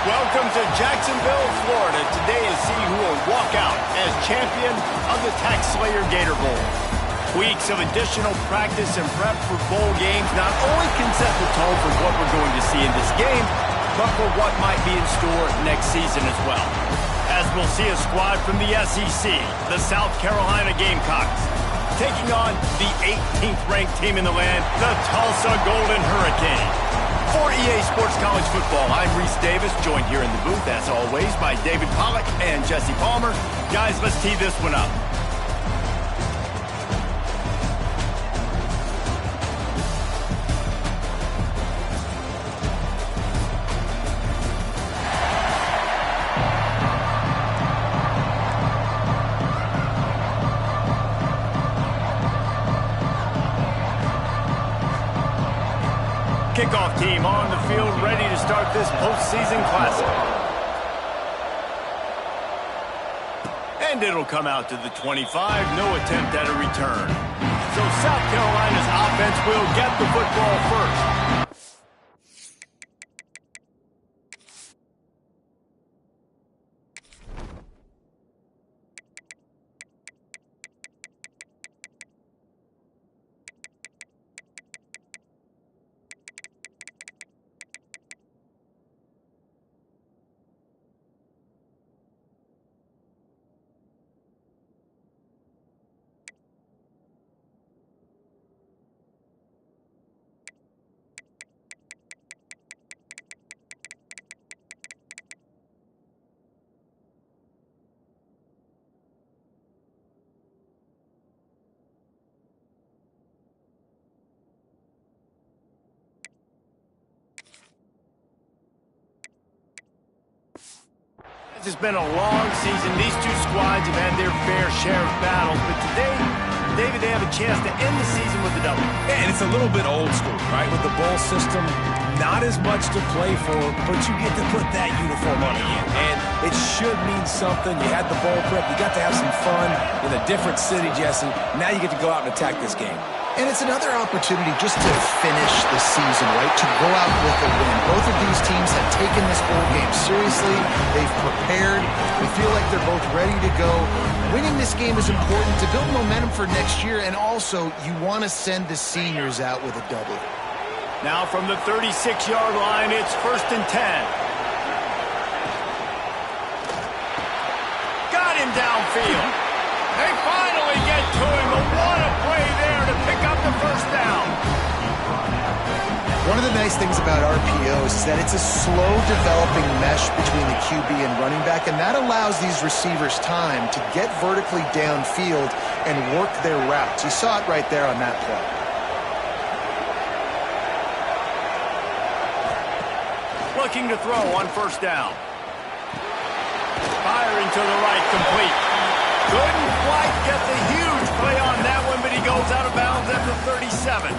Welcome to Jacksonville, Florida. Today is see who will walk out as champion of the Tax Slayer Gator Bowl. Weeks of additional practice and prep for bowl games not only can set the tone for what we're going to see in this game, but for what might be in store next season as well. As we'll see a squad from the SEC, the South Carolina Gamecocks, taking on the 18th ranked team in the land, the Tulsa Golden Hurricane. For EA Sports College Football, I'm Reese Davis, joined here in the booth, as always, by David Pollack and Jesse Palmer. Guys, let's tee this one up. Kickoff team on the field, ready to start this postseason classic. And it'll come out to the 25, no attempt at a return. So South Carolina's offense will get the football first. It's been a long season. These two squads have had their fair share of battles, but today, David, they have a chance to end the season with a W. And it's a little bit old school, right? With the bowl system, not as much to play for, but you get to put that uniform on again. And it should mean something. You had the bowl prep. You got to have some fun in a different city, Jesse. Now you get to go out and attack this game. And it's another opportunity just to finish the season, right? To go out with a win. Both of these teams have taken this bowl game seriously. They've prepared. We feel like they're both ready to go. Winning this game is important to build momentum for next year, and also you want to send the seniors out with a W. Now from the 36-yard line, it's 1st and 10. Got him downfield. They finally get to him, but what a play there to pick up the first down. One of the nice things about RPOs is that it's a slow-developing mesh between the QB and running back, and that allows these receivers time to get vertically downfield and work their routes. You saw it right there on that play. Looking to throw on 1st down. Firing to the right, complete. Couldn't quite get the huge play on that one, but he goes out of bounds at the 37.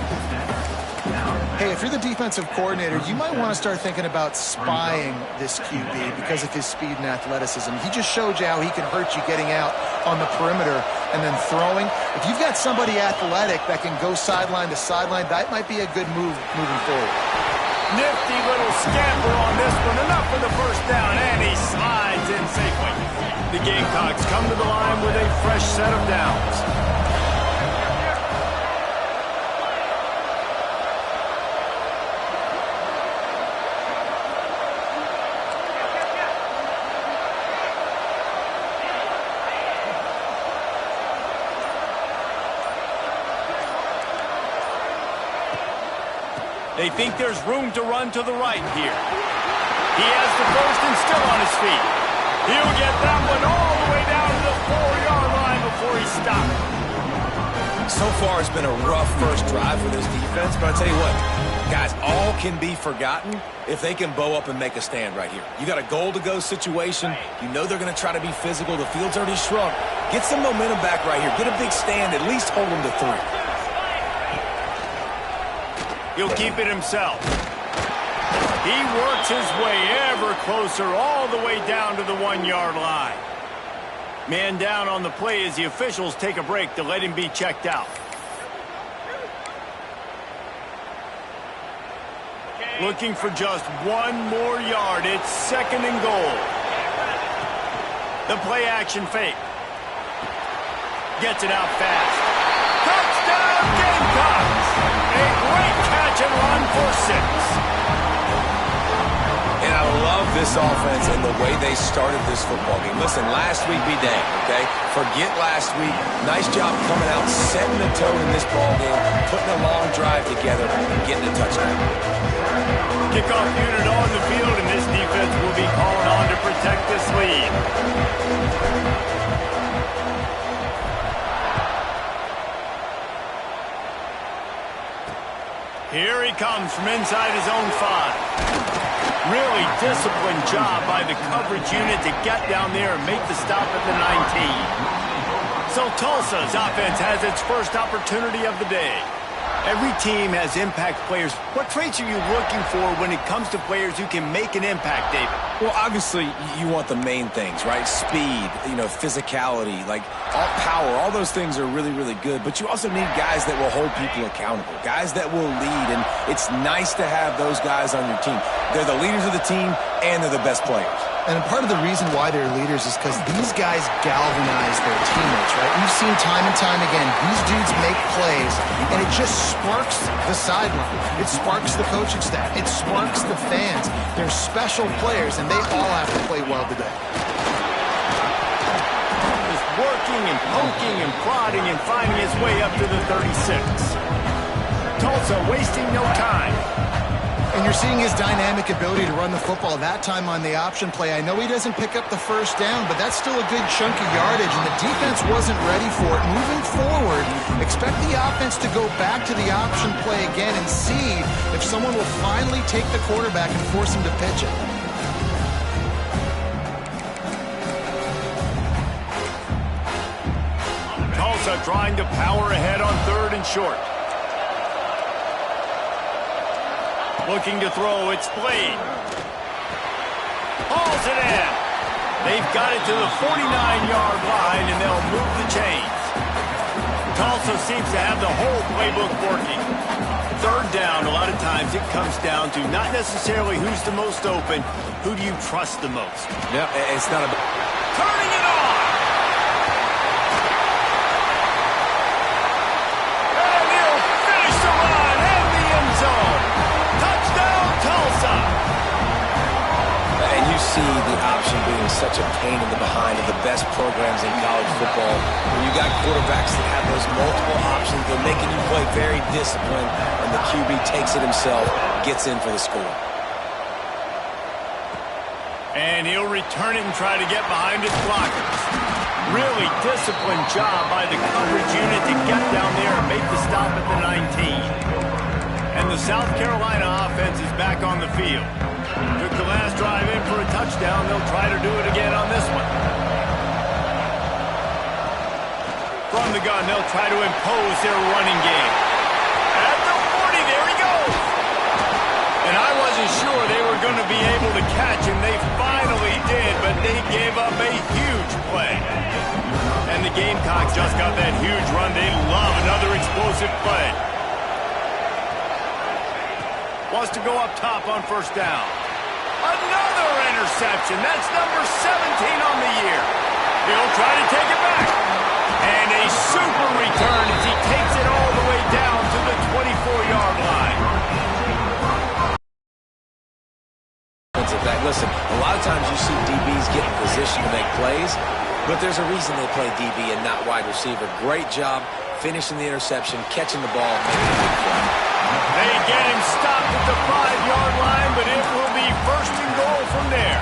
Hey, if you're the defensive coordinator, you might want to start thinking about spying this QB because of his speed and athleticism. He just showed you how he can hurt you getting out on the perimeter and then throwing. If you've got somebody athletic that can go sideline to sideline, that might be a good move moving forward. Nifty little scamper on this one. Enough for the first down, and he slides in safely. The Gamecocks come to the line with a fresh set of downs. They think there's room to run to the right here. He has the first and still on his feet. He'll get that one all the way down to the 4-yard line before he stops. So far, it's been a rough first drive for this defense, but I'll tell you what, guys, all can be forgotten if they can bow up and make a stand right here. You got a goal-to-go situation. You know they're going to try to be physical. The field's already shrunk. Get some momentum back right here. Get a big stand. At least hold them to 3. He'll keep it himself. He works his way ever closer all the way down to the 1-yard line. Man down on the play as the officials take a break to let him be checked out. Looking for just one more yard. It's 2nd and goal. The play action fake. Gets it out fast. Touchdown Gamecocks! A great catch and run for 6. And I love this offense and the way they started this football game. Listen, last week be dang, okay? Forget last week. Nice job coming out, setting the tone in this ball game, putting a long drive together, and getting a touchdown. Kickoff unit on the field, and this defense will be called on to protect this lead. Here he comes from inside his own 5. Really disciplined job by the coverage unit to get down there and make the stop at the 19. So Tulsa's offense has its first opportunity of the day. Every team has impact players. What traits are you looking for when it comes to players who can make an impact, David? Well, obviously, you want the main things, right? Speed, physicality, like all power. All those things are really, really good. But you also need guys that will hold people accountable, guys that will lead. And it's nice to have those guys on your team. They're the leaders of the team, and they're the best players. And part of the reason why they're leaders is because these guys galvanize their teammates, right? We've seen time and time again, these dudes make plays, and it just sparks the sideline. It sparks the coaching staff. It sparks the fans. They're special players, and they all have to play well today. Just working and poking and prodding and finding his way up to the 36. Tulsa wasting no time. And you're seeing his dynamic ability to run the football, that time on the option play. I know he doesn't pick up the first down, but that's still a good chunk of yardage, and the defense wasn't ready for it. Moving forward, expect the offense to go back to the option play again and see if someone will finally take the quarterback and force him to pitch it. Tulsa trying to power ahead on 3rd and short. Looking to throw, it's Blade. Hauls it in. They've got it to the 49-yard line, and they'll move the chains. Tulsa seems to have the whole playbook working. 3rd down, a lot of times it comes down to not necessarily who's the most open, who do you trust the most? Yeah, it's not about turning it on. And he'll finish the run in the end zone. Touchdown, Tulsa! And you see the option being such a pain in the behind of the best programs in college football. When you got quarterbacks that have those multiple options, they're making you play very disciplined, and the QB takes it himself, gets in for the score. And he'll return it and try to get behind his blockers. Really disciplined job by the coverage unit to get down there and make the stop at the 19. And the South Carolina offense is back on the field. Took the last drive in for a touchdown. They'll try to do it again on this one. From the gun, they'll try to impose their running game. At the 40, there he goes. And I wasn't sure they were going to be able to catch him. They finally did, but they gave up a huge play. And the Gamecocks just got that huge run. They love another explosive play. Wants to go up top on 1st down. Another interception. That's number 17 on the year. He'll try to take it back. And a super return as he takes it all the way down to the 24-yard line. Listen, a lot of times you see DBs get in position to make plays, but there's a reason they play DB and not wide receiver. Great job finishing the interception, catching the ball, making a big play. They get him stopped at the 5-yard line, but it will be 1st and goal from there.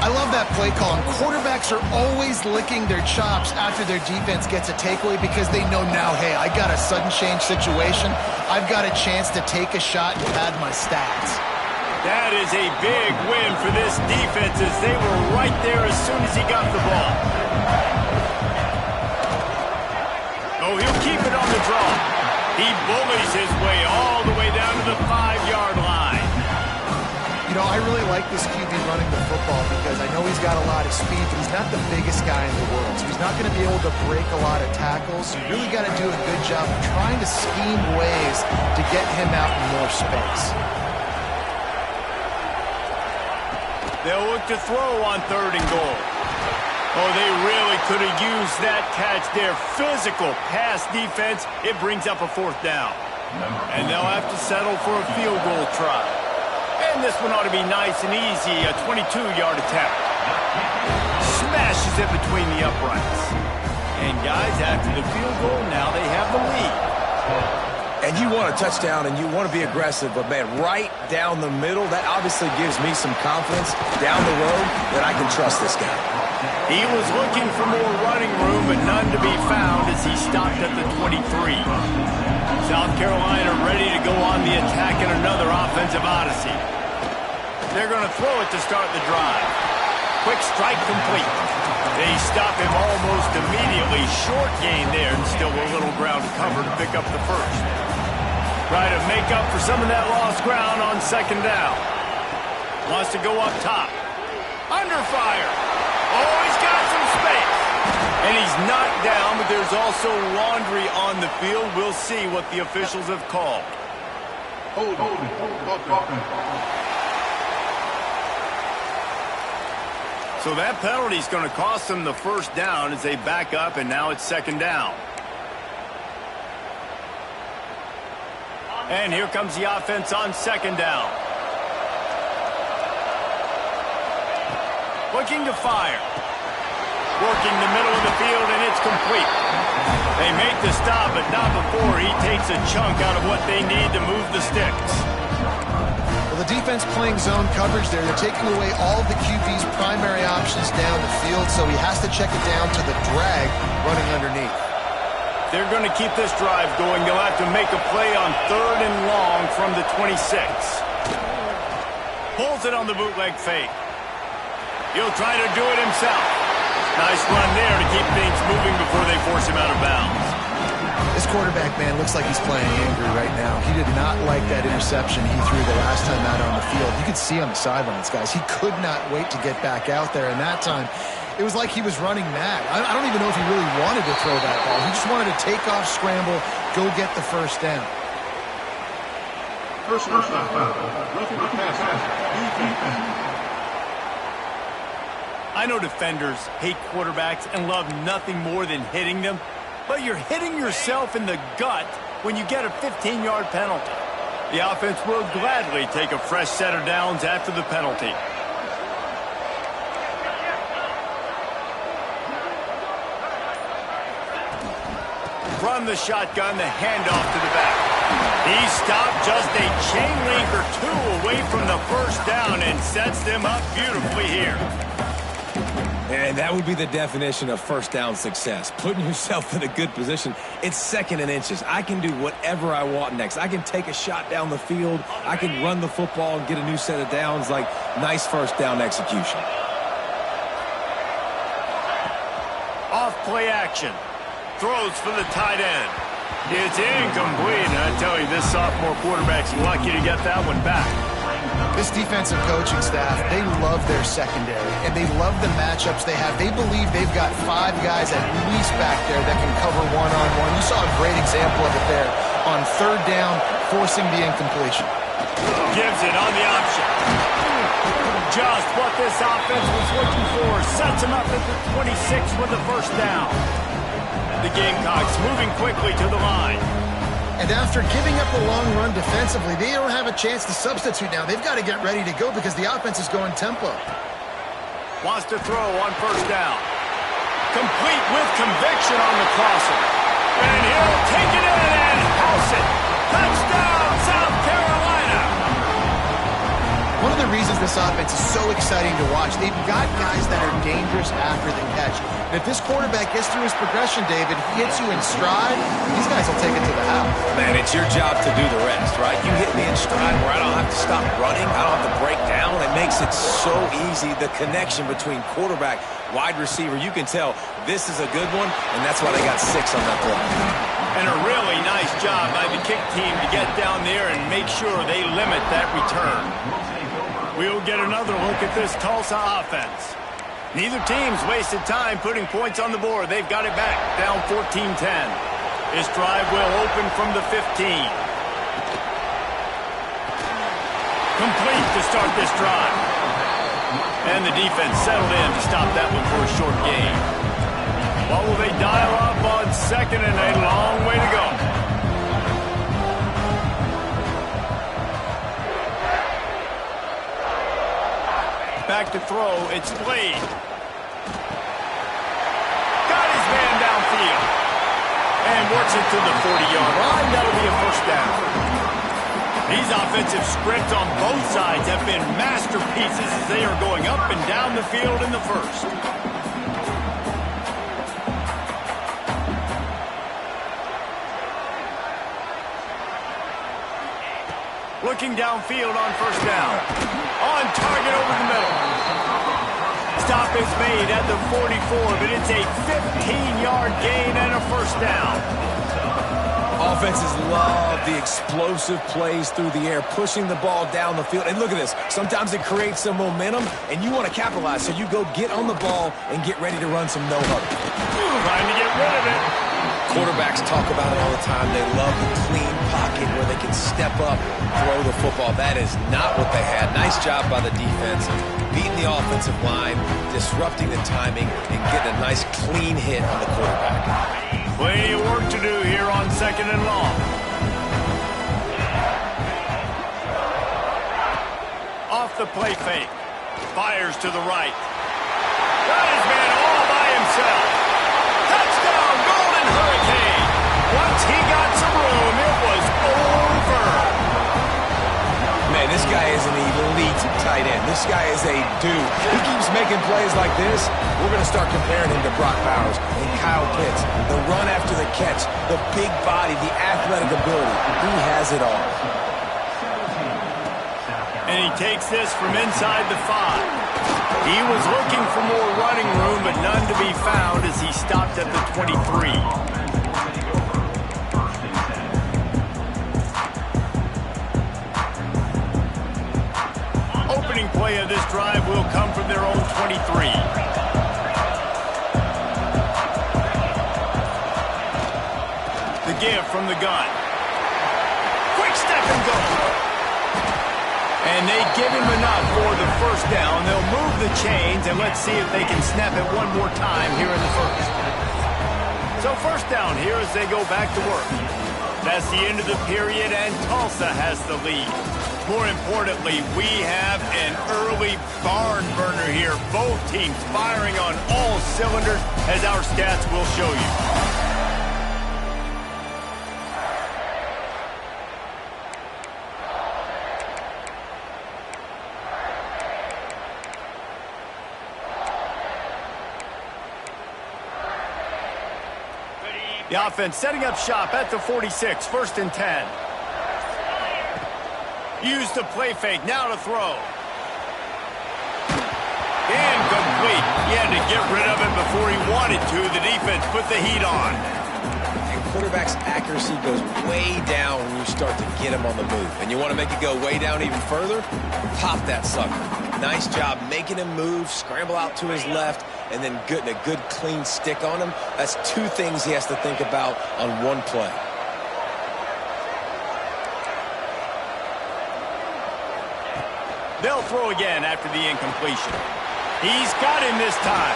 I love that play call. And quarterbacks are always licking their chops after their defense gets a takeaway because they know now, hey, I got a sudden change situation. I've got a chance to take a shot and pad my stats. That is a big win for this defense as they were right there as soon as he got the ball. Oh, he'll keep it on the draw. He bullies his way all the way down to the 5-yard line. You know, I really like this QB running the football because I know he's got a lot of speed, but he's not the biggest guy in the world. So he's not going to be able to break a lot of tackles. You really got to do a good job of trying to scheme ways to get him out in more space. They'll look to throw on 3rd and goal. Oh, they really could have used that catch there. Physical pass defense. It brings up a 4th down. And they'll have to settle for a field goal try. And this one ought to be nice and easy, a 22-yard attempt. Smashes it between the uprights. And guys, after the field goal, now they have the lead. And you want a touchdown and you want to be aggressive, but man, right down the middle, that obviously gives me some confidence down the road that I can trust this guy. He was looking for more running room, but none to be found as he stopped at the 23. South Carolina ready to go on the attack in another offensive odyssey. They're going to throw it to start the drive. Quick strike complete. They stop him almost immediately. Short gain there, and still a little ground to cover to pick up the first. Try to make up for some of that lost ground on 2nd down. Wants to go up top. Under fire. Oh, he's got some space. And he's knocked down, but there's also laundry on the field. We'll see what the officials have called. So that penalty is going to cost them the 1st down as they back up, and now it's 2nd down. And here comes the offense on 2nd down. Looking to fire. Working the middle of the field, and it's complete. They make the stop, but not before he takes a chunk out of what they need to move the sticks. Well, the defense playing zone coverage there. They're taking away all of the QB's primary options down the field, so he has to check it down to the drag running underneath. They're going to keep this drive going. They'll have to make a play on 3rd and long from the 26. Pulls it on the bootleg fake. He'll try to do it himself. Nice run there to keep things moving before they force him out of bounds. This quarterback, man, looks like he's playing angry right now. He did not like that interception he threw the last time out on the field. You could see on the sidelines, guys. He could not wait to get back out there, and that time it was like he was running mad. I don't even know if he really wanted to throw that ball. He just wanted to take off, scramble, go get the 1st down. First down. Roughing the pass. I know defenders hate quarterbacks and love nothing more than hitting them, but you're hitting yourself in the gut when you get a 15-yard penalty. The offense will gladly take a fresh set of downs after the penalty. From the shotgun, the handoff to the back. He stopped just a chain link or 2 away from the 1st down and sets them up beautifully here. And that would be the definition of 1st down success. Putting yourself in a good position. It's 2nd and inches. I can do whatever I want next. I can take a shot down the field. I can run the football and get a new set of downs. Like, nice 1st down execution. Off play action. Throws for the tight end. It's incomplete. And I tell you, this sophomore quarterback's lucky to get that one back. This defensive coaching staff, they love their secondary, and they love the matchups they have. They believe they've got 5 guys at least back there that can cover one-on-one. You saw a great example of it there on 3rd down, forcing the incompletion. Gives it on the option. Just what this offense was looking for. Sets him up at the 26 with the 1st down. The Gamecocks moving quickly to the line. And after giving up a long run defensively, they don't have a chance to substitute now. They've got to get ready to go because the offense is going tempo. Wants to throw on 1st down. Complete with conviction on the crosser. And he'll take it in and house it. Touchdown, South Carolina. One of the reasons this offense is so exciting to watch, they've got guys that are dangerous after the catch. And if this quarterback gets through his progression, David, he hits you in stride, these guys will take it to the house. Man, it's your job to do the rest, right? You hit me in stride where I don't have to stop running. I don't have to break down. It makes it so easy. The connection between quarterback, wide receiver, you can tell this is a good one, and that's why they got 6 on that play. And a really nice job by the kick team to get down there and make sure they limit that return. We'll get another look at this Tulsa offense. Neither team's wasted time putting points on the board. They've got it back, down 14-10. This drive will open from the 15. Complete to start this drive. And the defense settled in to stop that one for a short gain. What will they dial up on second and a long way to go? Back to throw, it's Slade. Got his man downfield. And works it to the 40-yard line. That'll be a first down. These offensive scripts on both sides have been masterpieces as they are going up and down the field in the first. Looking downfield on first down. On target over the middle. Stop is made at the 44, but it's a 15-yard gain and a first down. Offenses love the explosive plays through the air, pushing the ball down the field. And look at this. Sometimes it creates some momentum, and you want to capitalize. So you go get on the ball and get ready to run some no-huddle. Trying to get rid of it. Quarterbacks talk about it all the time. They love the clean pocket where they can step up, throw the football. That is not what they had. Nice job by the defense, beating the offensive line, disrupting the timing, and getting a nice clean hit on the quarterback. Plenty of work to do here on second and long. Off the play fake. Fires to the right. Got his man all by himself. Touchdown, Golden Hurricane. Once he got some room, it was over. Man, this guy is an elite tight end. This guy is a dude. He keeps making plays like this. We're going to start comparing him to Brock Bowers and Kyle Pitts. The run after the catch, the big body, the athletic ability. He has it all. And he takes this from inside the 5. He was looking for more running room, but none to be found as he stopped at the 23. Opening play of this drive will come from their own 23. The give from the gun. Quick step and go. And they give him enough for the first down. They'll move the chains, and let's see if they can snap it one more time here in the first. So first down here as they go back to work. That's the end of the period, and Tulsa has the lead. More importantly, we have an early barn burner here. Both teams firing on all cylinders, as our stats will show you. The offense setting up shop at the 46, first and 10. Use the play fake, now to throw. Incomplete. He had to get rid of it before he wanted to. The defense put the heat on. And quarterback's accuracy goes way down when you start to get him on the move. And you want to make it go way down even further? Pop that sucker. Nice job making him move, scramble out to his left, and then getting a good clean stick on him. That's two things he has to think about on one play. They'll throw again after the incompletion. He's got him this time.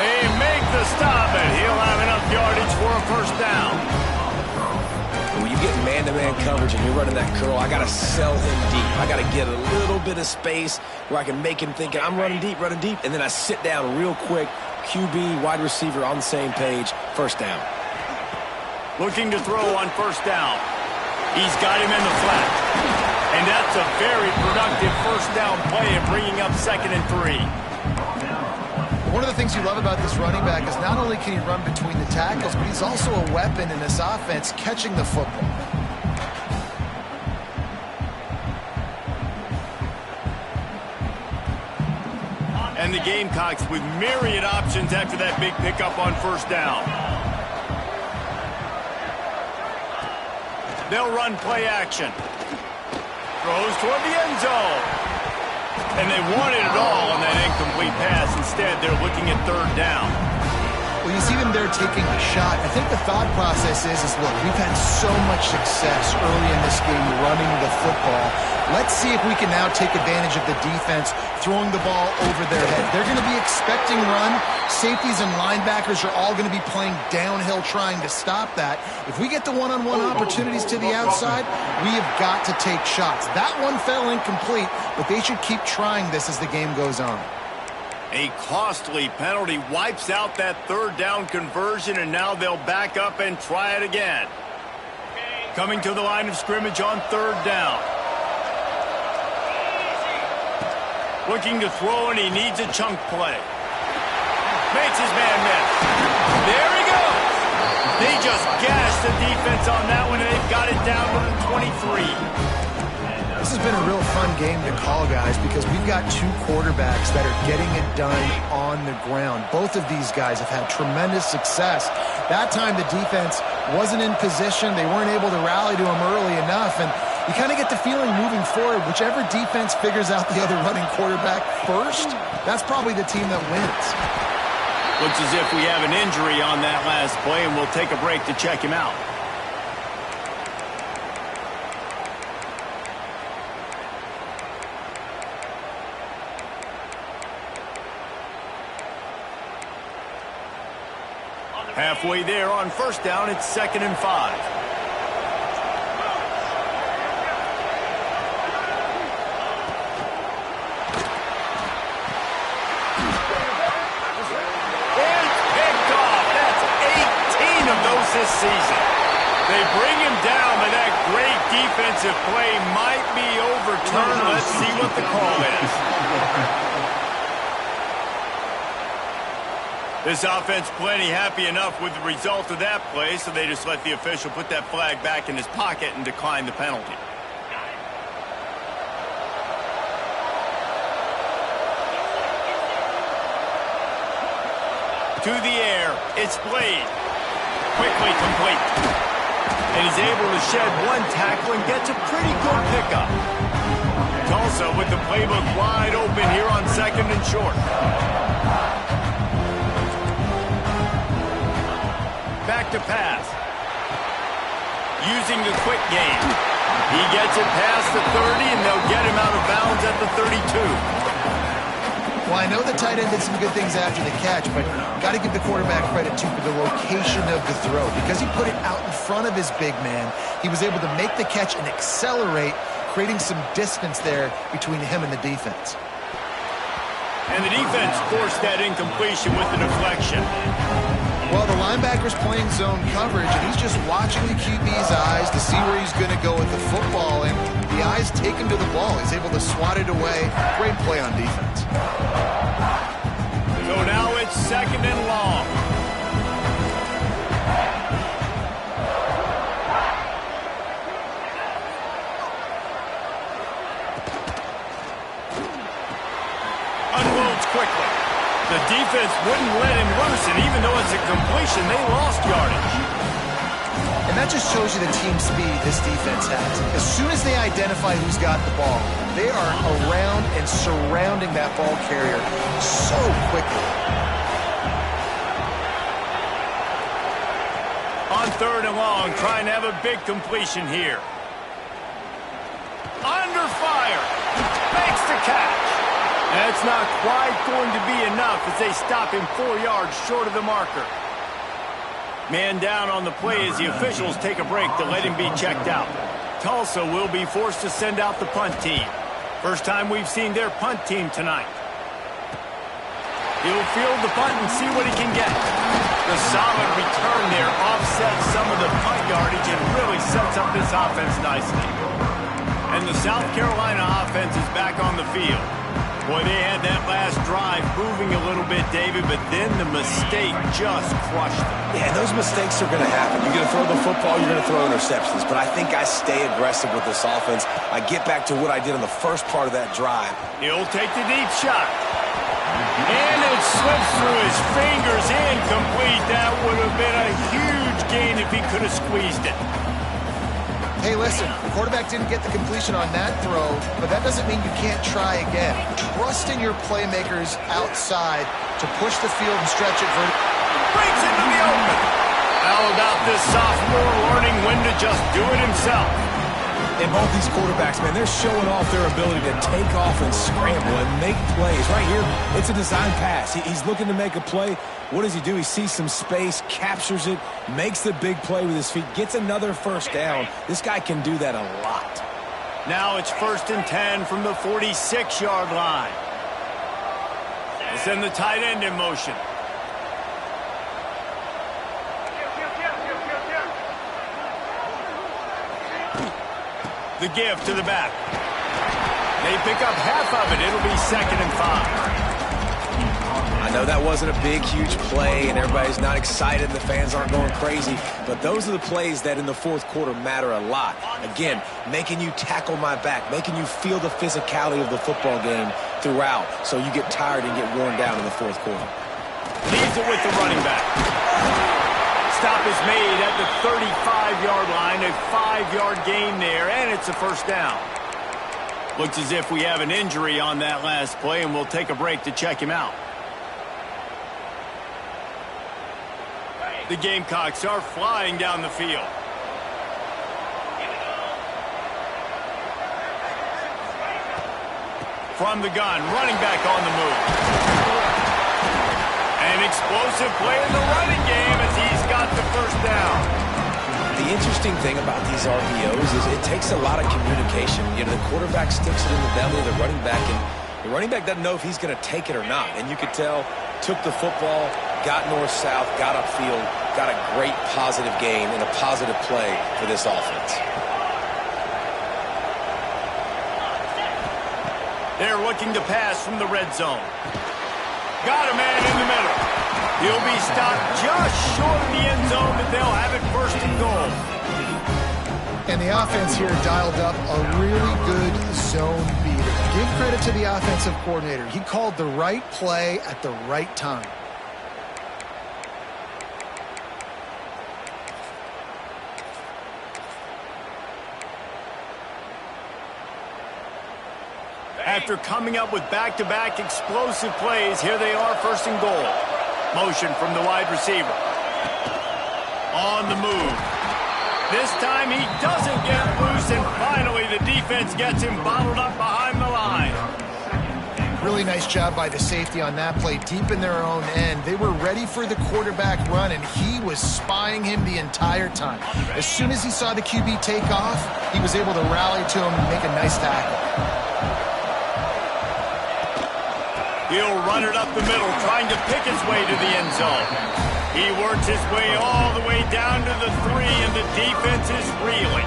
They make the stop, and he'll have enough yardage for a first down. When you get man-to-man coverage and you're running that curl, I got to sell him deep. I got to get a little bit of space where I can make him think I'm running deep, and then I sit down real quick. QB, wide receiver on the same page, first down. Looking to throw on first down. He's got him in the flat. And that's a very productive first down play and bringing up second and 3. One of the things you love about this running back is not only can he run between the tackles, but he's also a weapon in this offense catching the football. And the Gamecocks with myriad options after that big pickup on first down. They'll run play action. Throws toward the end zone. And they wanted it all on that incomplete pass. Instead, they're looking at third down. Well, you see them there taking a shot. I think the thought process is look, we've had so much success early in this game running the football. Let's see if we can now take advantage of the defense throwing the ball over their head. They're going to be expecting run. Safeties and linebackers are all going to be playing downhill trying to stop that. If we get the one-on-one opportunities to the outside, we have got to take shots. That one fell incomplete, but they should keep trying this as the game goes on. A costly penalty wipes out that third down conversion, and now they'll back up and try it again. Coming to the line of scrimmage on third down. Looking to throw, and he needs a chunk play. Makes his man miss. There he goes. They just gashed the defense on that one, and they've got it down to the 23. This has been a real fun game to call, guys, because we've got two quarterbacks that are getting it done on the ground. Both of these guys have had tremendous success. That time the defense wasn't in position. They weren't able to rally to him early enough, and you kind of get the feeling moving forward, whichever defense figures out the other running quarterback first, that's probably the team that wins. Looks as if we have an injury on that last play, and we'll take a break to check him out. Halfway there on first down, it's 2nd and 5. And picked off. That's 18 of those this season. They bring him down, but that great defensive play might be overturned. Let's see what the call is. This offense plenty happy enough with the result of that play, so they just let the official put that flag back in his pocket and decline the penalty. To the air, it's Blade. Quickly complete. And he's able to shed one tackle and gets a pretty good pickup. Tulsa with the playbook wide open here on 2nd and short. Back to pass. Using the quick game. He gets it past the 30, and they'll get him out of bounds at the 32. Well, I know the tight end did some good things after the catch, but got to give the quarterback credit, too, for the location of the throw. Because he put it out in front of his big man, he was able to make the catch and accelerate, creating some distance there between him and the defense. And the defense forced that incompletion with the deflection. Well, the linebacker's playing zone coverage, and he's just watching the QB's eyes to see where he's going to go with the football, and the eyes take him to the ball. He's able to swat it away. Great play on defense. So now it's 2nd and long. Unloads quickly. The defense wouldn't let him loose, and even though it's a completion, they lost yardage. And that just shows you the team speed this defense has. As soon as they identify who's got the ball, they are around and surrounding that ball carrier so quickly. On 3rd and long, trying to have a big completion here. Under fire. Makes the catch. That's not quite going to be enough as they stop him 4 yards short of the marker. Man down on the play as the officials take a break to let him be checked out. Tulsa will be forced to send out the punt team. First time we've seen their punt team tonight. He'll field the punt and see what he can get. The solid return there offsets some of the punt yardage and really sets up this offense nicely. And the South Carolina offense is back on the field. Boy, they had that last drive moving a little bit, David, but then the mistake just crushed them. Yeah, those mistakes are going to happen. You're going to throw the football, you're going to throw interceptions. But I think I stay aggressive with this offense. I get back to what I did in the first part of that drive. He'll take the deep shot. And it slips through his fingers, incomplete. That would have been a huge gain if he could have squeezed it. Hey, listen, the quarterback didn't get the completion on that throw, but that doesn't mean you can't try again. Trust in your playmakers outside to push the field and stretch it vertically. Breaks into the open. How about this sophomore learning when to just do it himself? And both these quarterbacks, man, they're showing off their ability to take off and scramble and make plays. Right here, it's a design pass. He's looking to make a play. What does he do? He sees some space, captures it, makes the big play with his feet, gets another first down. This guy can do that a lot. Now it's 1st and 10 from the 46-yard line. They'll send the tight end in motion. The give to the back. They pick up half of it. It'll be 2nd and 5. I know that wasn't a big, huge play, and everybody's not excited. The fans aren't going crazy. But those are the plays that in the fourth quarter matter a lot. Again, making you tackle my back, making you feel the physicality of the football game throughout so you get tired and get worn down in the fourth quarter. Leaves it with the running back. Stop is made at the 35-yard line, a 5-yard gain there, and it's a first down. Looks as if we have an injury on that last play, and we'll take a break to check him out. The Gamecocks are flying down the field. From the gun, running back on the move. An explosive play in the running game as he's got the first down. The interesting thing about these RPOs is it takes a lot of communication. You know, the quarterback sticks it in the belly of the running back, and the running back doesn't know if he's going to take it or not. And you could tell, took the football, got north-south, got upfield, got a great positive gain and a positive play for this offense. They're looking to pass from the red zone. Got a man in the middle. He'll be stopped just short of the end zone, but they'll have it 1st and goal. And the offense here dialed up a really good zone beater. Give credit to the offensive coordinator. He called the right play at the right time. After coming up with back-to-back explosive plays, here they are 1st and goal. Motion from the wide receiver. On the move. This time he doesn't get loose, and finally the defense gets him bottled up behind the line. Really nice job by the safety on that play, deep in their own end. They were ready for the quarterback run, and he was spying him the entire time. As soon as he saw the QB take off, he was able to rally to him and make a nice tackle. He'll run it up the middle, trying to pick his way to the end zone. He works his way all the way down to the 3, and the defense is reeling.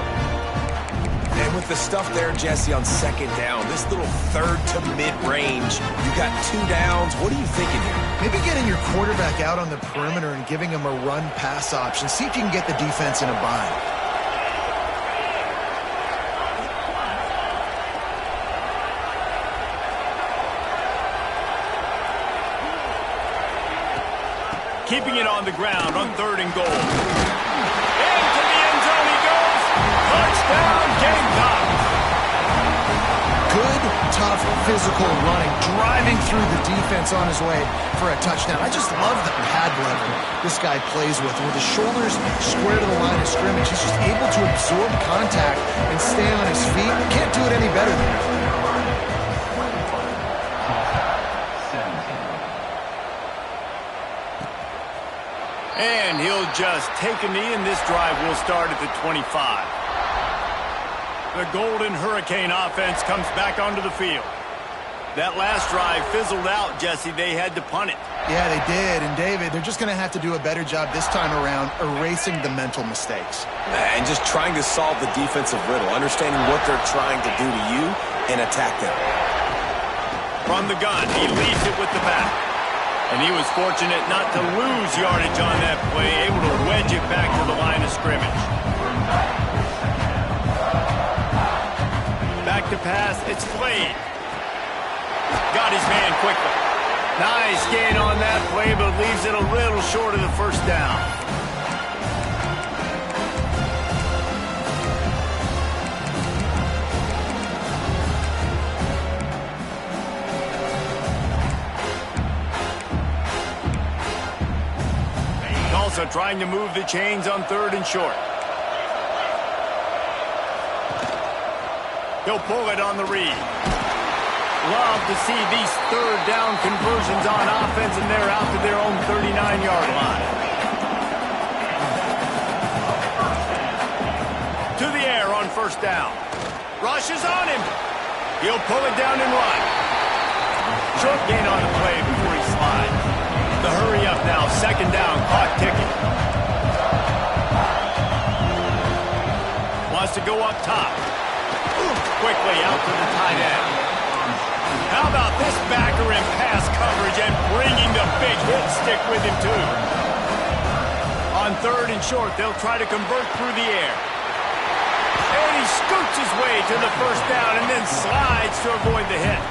And with the stuff there, Jesse, on 2nd down, this little 3rd to mid-range, you got 2 downs. What are you thinking here? Maybe getting your quarterback out on the perimeter and giving him a run-pass option. See if you can get the defense in a bind. Keeping it on the ground on 3rd and goal. Into the end zone he goes. Touchdown, Gator. Good, tough, physical running, driving through the defense on his way for a touchdown. I just love the pad level this guy plays with. With his shoulders square to the line of scrimmage, he's just able to absorb contact and stay on his feet. Can't do it any better than that. And he'll just take a knee, and this drive will start at the 25. The Golden Hurricane offense comes back onto the field. That last drive fizzled out, Jesse. They had to punt it. Yeah, they did. And, David, they're just going to have to do a better job this time around erasing the mental mistakes. And just trying to solve the defensive riddle, understanding what they're trying to do to you and attack them. From the gun, he leads it with the back. And he was fortunate not to lose yardage on that play, able to wedge it back to the line of scrimmage. Back to pass, it's Slade. Got his man quickly. Nice gain on that play, but leaves it a little short of the first down. Tulsa trying to move the chains on 3rd and short. He'll pull it on the read. Love to see these 3rd down conversions on offense, and they're out to their own 39-yard line. To the air on 1st down. Rush is on him. He'll pull it down and run. Short gain on the play before he slides. The hurry up now, 2nd down, clock ticking. Wants to go up top. Quickly out to the tight end. How about this backer in pass coverage and bringing the big hit stick with him too. On 3rd and short, they'll try to convert through the air. And he scoots his way to the 1st down and then slides to avoid the hit.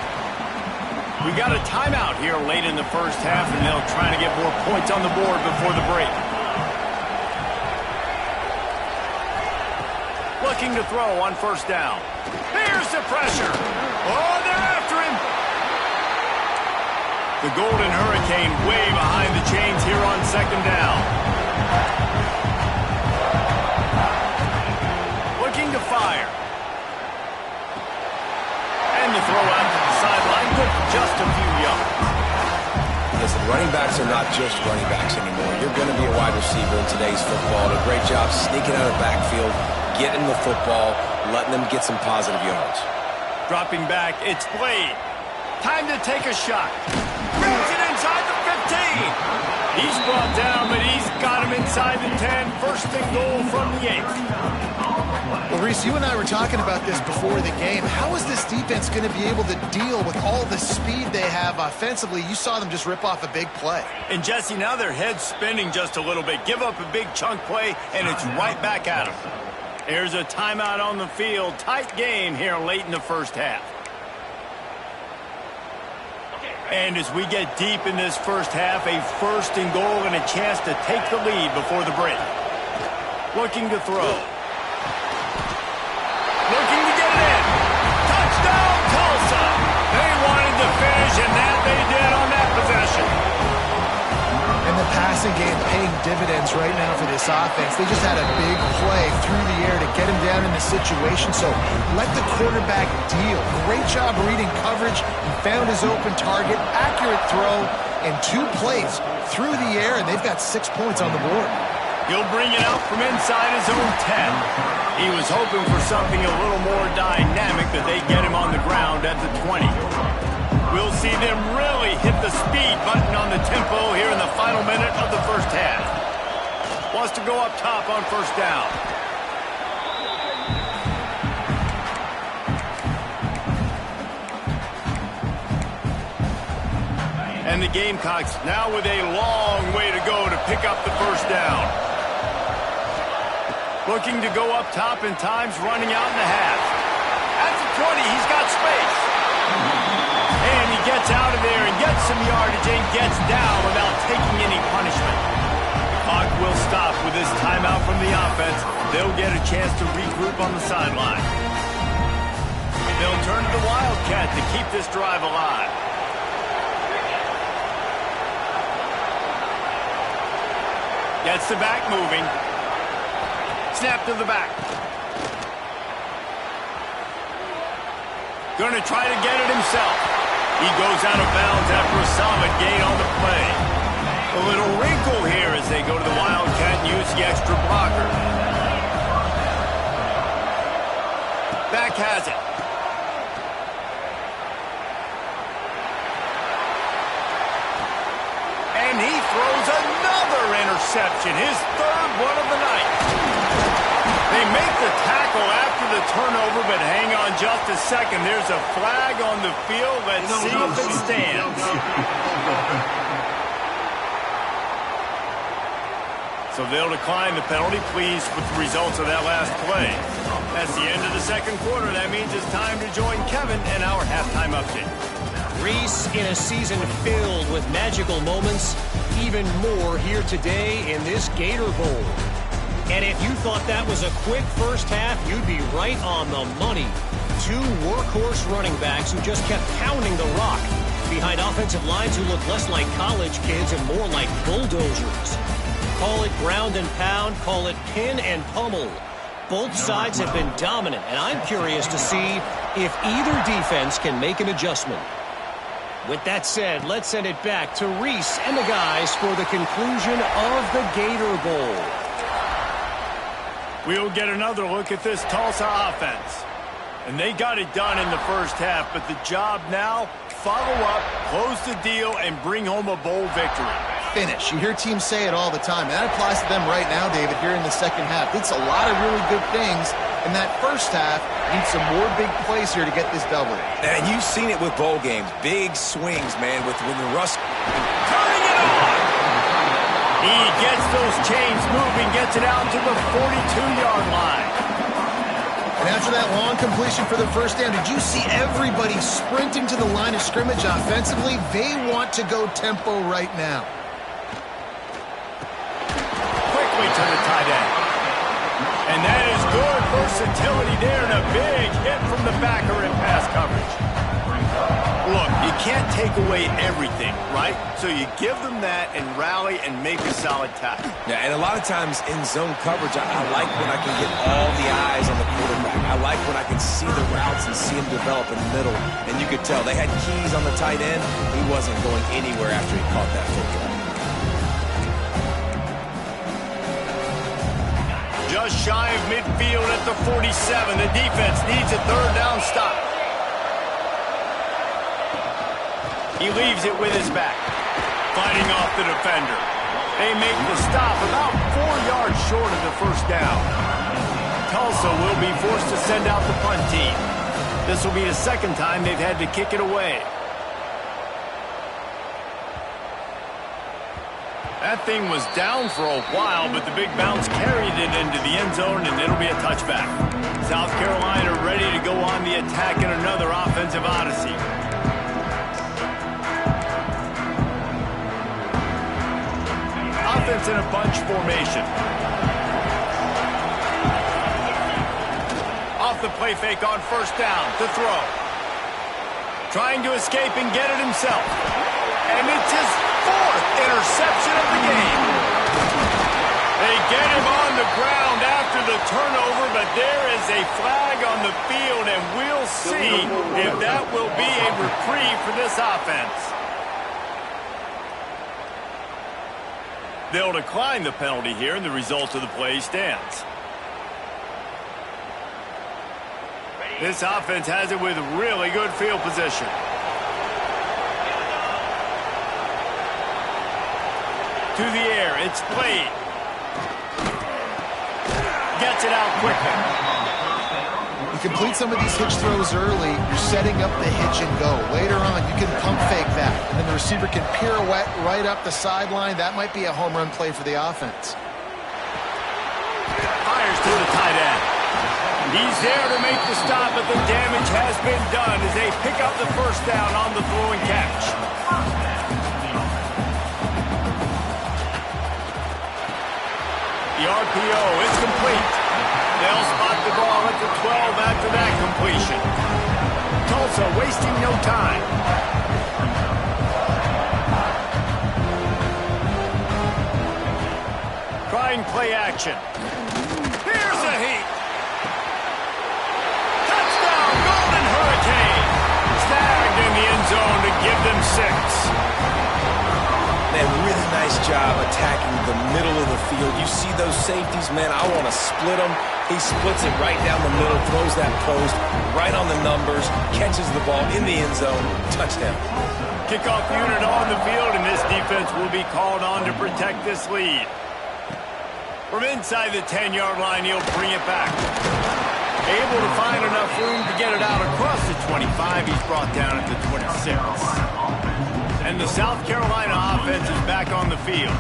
We got a timeout here late in the 1st half, and they'll try to get more points on the board before the break. Looking to throw on 1st down. Here's the pressure. Oh, they're after him. The Golden Hurricane way behind the chains here on 2nd down. Looking to fire. And the throw out to the sideline, good for just a few yards. Listen, running backs are not just running backs anymore. You're going to be a wide receiver in today's football. A great job sneaking out of the backfield, getting the football, letting them get some positive yards. Dropping back, it's Blade. Time to take a shot. Moves it inside the 15. He's brought down, but he's got him inside the 10. 1st and goal from the 8. Well, Reese, you and I were talking about this before the game. How is this defense going to be able to deal with all the speed they have offensively? You saw them just rip off a big play. And, Jesse, now their head's spinning just a little bit. Give up a big chunk play, and it's right back at them. There's a timeout on the field. Tight game here late in the 1st half. And as we get deep in this 1st half, a 1st and goal and a chance to take the lead before the break. Looking to throw. Looking to get it in. Touchdown, Tulsa. They wanted to finish, and that they did on that possession. And the passing game paying dividends right now for this offense. They just had a big play through the air to get him down in the situation. So let the quarterback deal. Great job reading coverage. He found his open target. Accurate throw. And 2 plays through the air, and they've got 6 points on the board. He'll bring it out from inside his own 10. He was hoping for something a little more dynamic, but they get him on the ground at the 20. We'll see them really hit the speed button on the tempo here in the final minute of the 1st half. Wants to go up top on 1st down. And the Gamecocks now with a long way to go to pick up the 1st down. Looking to go up top in times, running out in the half. At the 20, he's got space. And he gets out of there and gets some yardage and gets down without taking any punishment. The clock will stop with this timeout from the offense. They'll get a chance to regroup on the sideline. They'll turn to the Wildcat to keep this drive alive. Gets the back moving. Snap to the back. Going to try to get it himself. He goes out of bounds after a solid gain on the play. A little wrinkle here as they go to the Wildcat and use the extra blocker. Back has it. And he throws another interception, his 3rd one of the night. They make the tackle after the turnover, but hang on just a second. There's a flag on the field. Let's see if it stands. So they'll decline the penalty, pleased with the results of that last play. That's the end of the 2nd quarter. That means it's time to join Kevin in our halftime update. Reese, in a season filled with magical moments, even more here today in this Gator Bowl. And if you thought that was a quick 1st half, you'd be right on the money. 2 workhorse running backs who just kept pounding the rock behind offensive lines who look less like college kids and more like bulldozers. Call it ground and pound, call it pin and pummel. Both sides have been dominant, and I'm curious to see if either defense can make an adjustment. With that said, let's send it back to Reese and the guys for the conclusion of the Gator Bowl. We'll get another look at this Tulsa offense. And they got it done in the first half, but the job now, follow up, close the deal, and bring home a bowl victory. Finish. You hear teams say it all the time. And that applies to them right now, David, here in the second half. It's a lot of really good things. In that first half, need some more big plays here to get this W. And you've seen it with bowl games. Big swings, man, with when the rush. Turning it on! He gets those chains moving, gets it out to the 42-yard line. And after that long completion for the first down, did you see everybody sprinting to the line of scrimmage offensively? They want to go tempo right now. Quickly to the tight end. And that is good versatility there and a big hit from the backer in pass coverage. Look, you can't take away everything, right? So you give them that and rally and make a solid tackle. Yeah, and a lot of times in zone coverage, I like when I can get all the eyes on the quarterback. I like when I can see the routes and see him develop in the middle. And you could tell they had keys on the tight end. He wasn't going anywhere after he caught that football. Just shy of midfield at the 47. The defense needs a third down stop. He leaves it with his back, fighting off the defender. They make the stop about 4 yards short of the first down. Tulsa will be forced to send out the punt team. This will be the second time they've had to kick it away. That thing was down for a while, but the big bounce carried it into the end zone, and it'll be a touchback. South Carolina ready to go on the attack in another offensive odyssey. Offense in a bunch formation. Off the play fake on first down to throw. Trying to escape and get it himself. And it's his fourth interception of the game. They get him on the ground after the turnover, but there is a flag on the field, and we'll see if that will be a reprieve for this offense. They'll decline the penalty here, and the result of the play stands. This offense has it with really good field position. To the air, it's played. Gets it out quickly. You complete some of these hitch throws early, you're setting up the hitch and go. Later on, you can pump fake that, and then the receiver can pirouette right up the sideline. That might be a home run play for the offense. Fires to the tight end. He's there to make the stop, but the damage has been done as they pick up the first down on the throw and catch. The RPO is complete. They'll spot the ball at the 12 after that completion. Tulsa wasting no time. Trying play action. Here's a heat. Touchdown, Golden Hurricane. Snagged in the end zone to give them 6. Man, really nice job attacking the middle of the field. You see those safeties, man, I want to split them. He splits it right down the middle, throws that post, right on the numbers, catches the ball in the end zone, touchdown. Kickoff unit on the field, and this defense will be called on to protect this lead. From inside the 10-yard line, he'll bring it back. Able to find enough room to get it out across the 25. He's brought down at the 26. And the South Carolina offense is back on the field.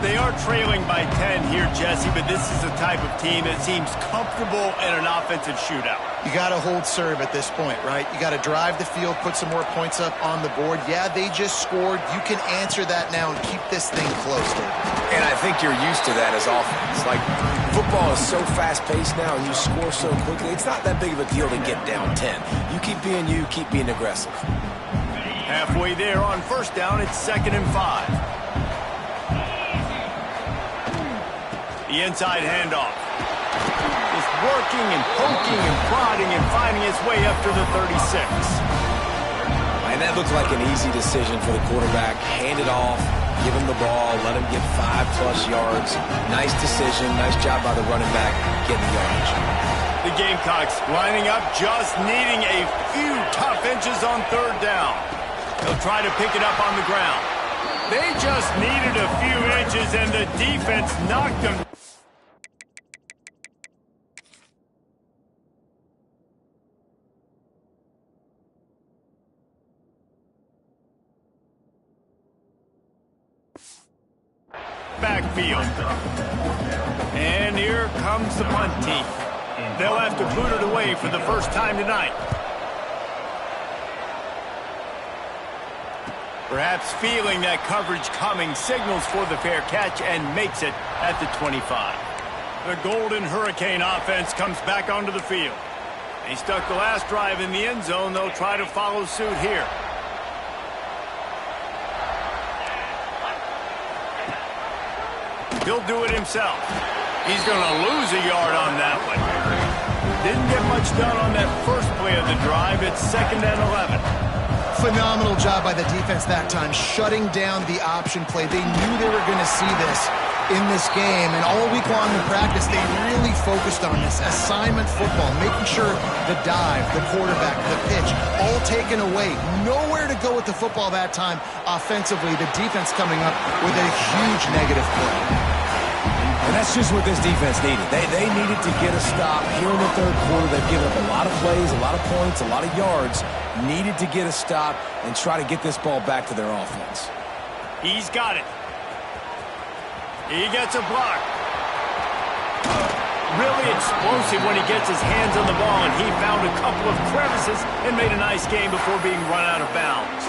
They are trailing by 10 here, Jesse, but this is the type of team that seems comfortable in an offensive shootout. You got to hold serve at this point, right? You got to drive the field, put some more points up on the board. Yeah, they just scored. You can answer that now and keep this thing close, David. And I think you're used to that as offense. Like, football is so fast-paced now and you score so quickly, it's not that big of a deal to get down 10. You, keep being aggressive. Halfway there on first down, it's 2nd and 5. The inside handoff. Just working and poking and prodding and finding his way up to the 36. And that looked like an easy decision for the quarterback. Hand it off, give him the ball, let him get 5+ yards. Nice decision. Nice job by the running back getting the yardage. The Gamecocks lining up, just needing a few tough inches on third down. They'll try to pick it up on the ground. They just needed a few inches, and the defense knocked them. Backfield. And here comes the punt team. They'll have to boot it away for the first time tonight. Perhaps feeling that coverage coming, signals for the fair catch and makes it at the 25. The Golden Hurricane offense comes back onto the field. They stuck the last drive in the end zone. They'll try to follow suit here. He'll do it himself. He's going to lose a yard on that one. Didn't get much done on that first play of the drive. It's 2nd and 11. Phenomenal job by the defense that time, shutting down the option play. They knew they were going to see this in this game, and all week long in practice, they really focused on this assignment football, making sure the dive, the quarterback, the pitch, all taken away. Nowhere to go with the football that time offensively. The defense coming up with a huge negative play. And that's just what this defense needed. They needed to get a stop here in the third quarter. They've given up a lot of plays, a lot of points, a lot of yards. Needed to get a stop and try to get this ball back to their offense. He's got it. He gets a block. Really explosive when he gets his hands on the ball, and he found a couple of crevices and made a nice game before being run out of bounds.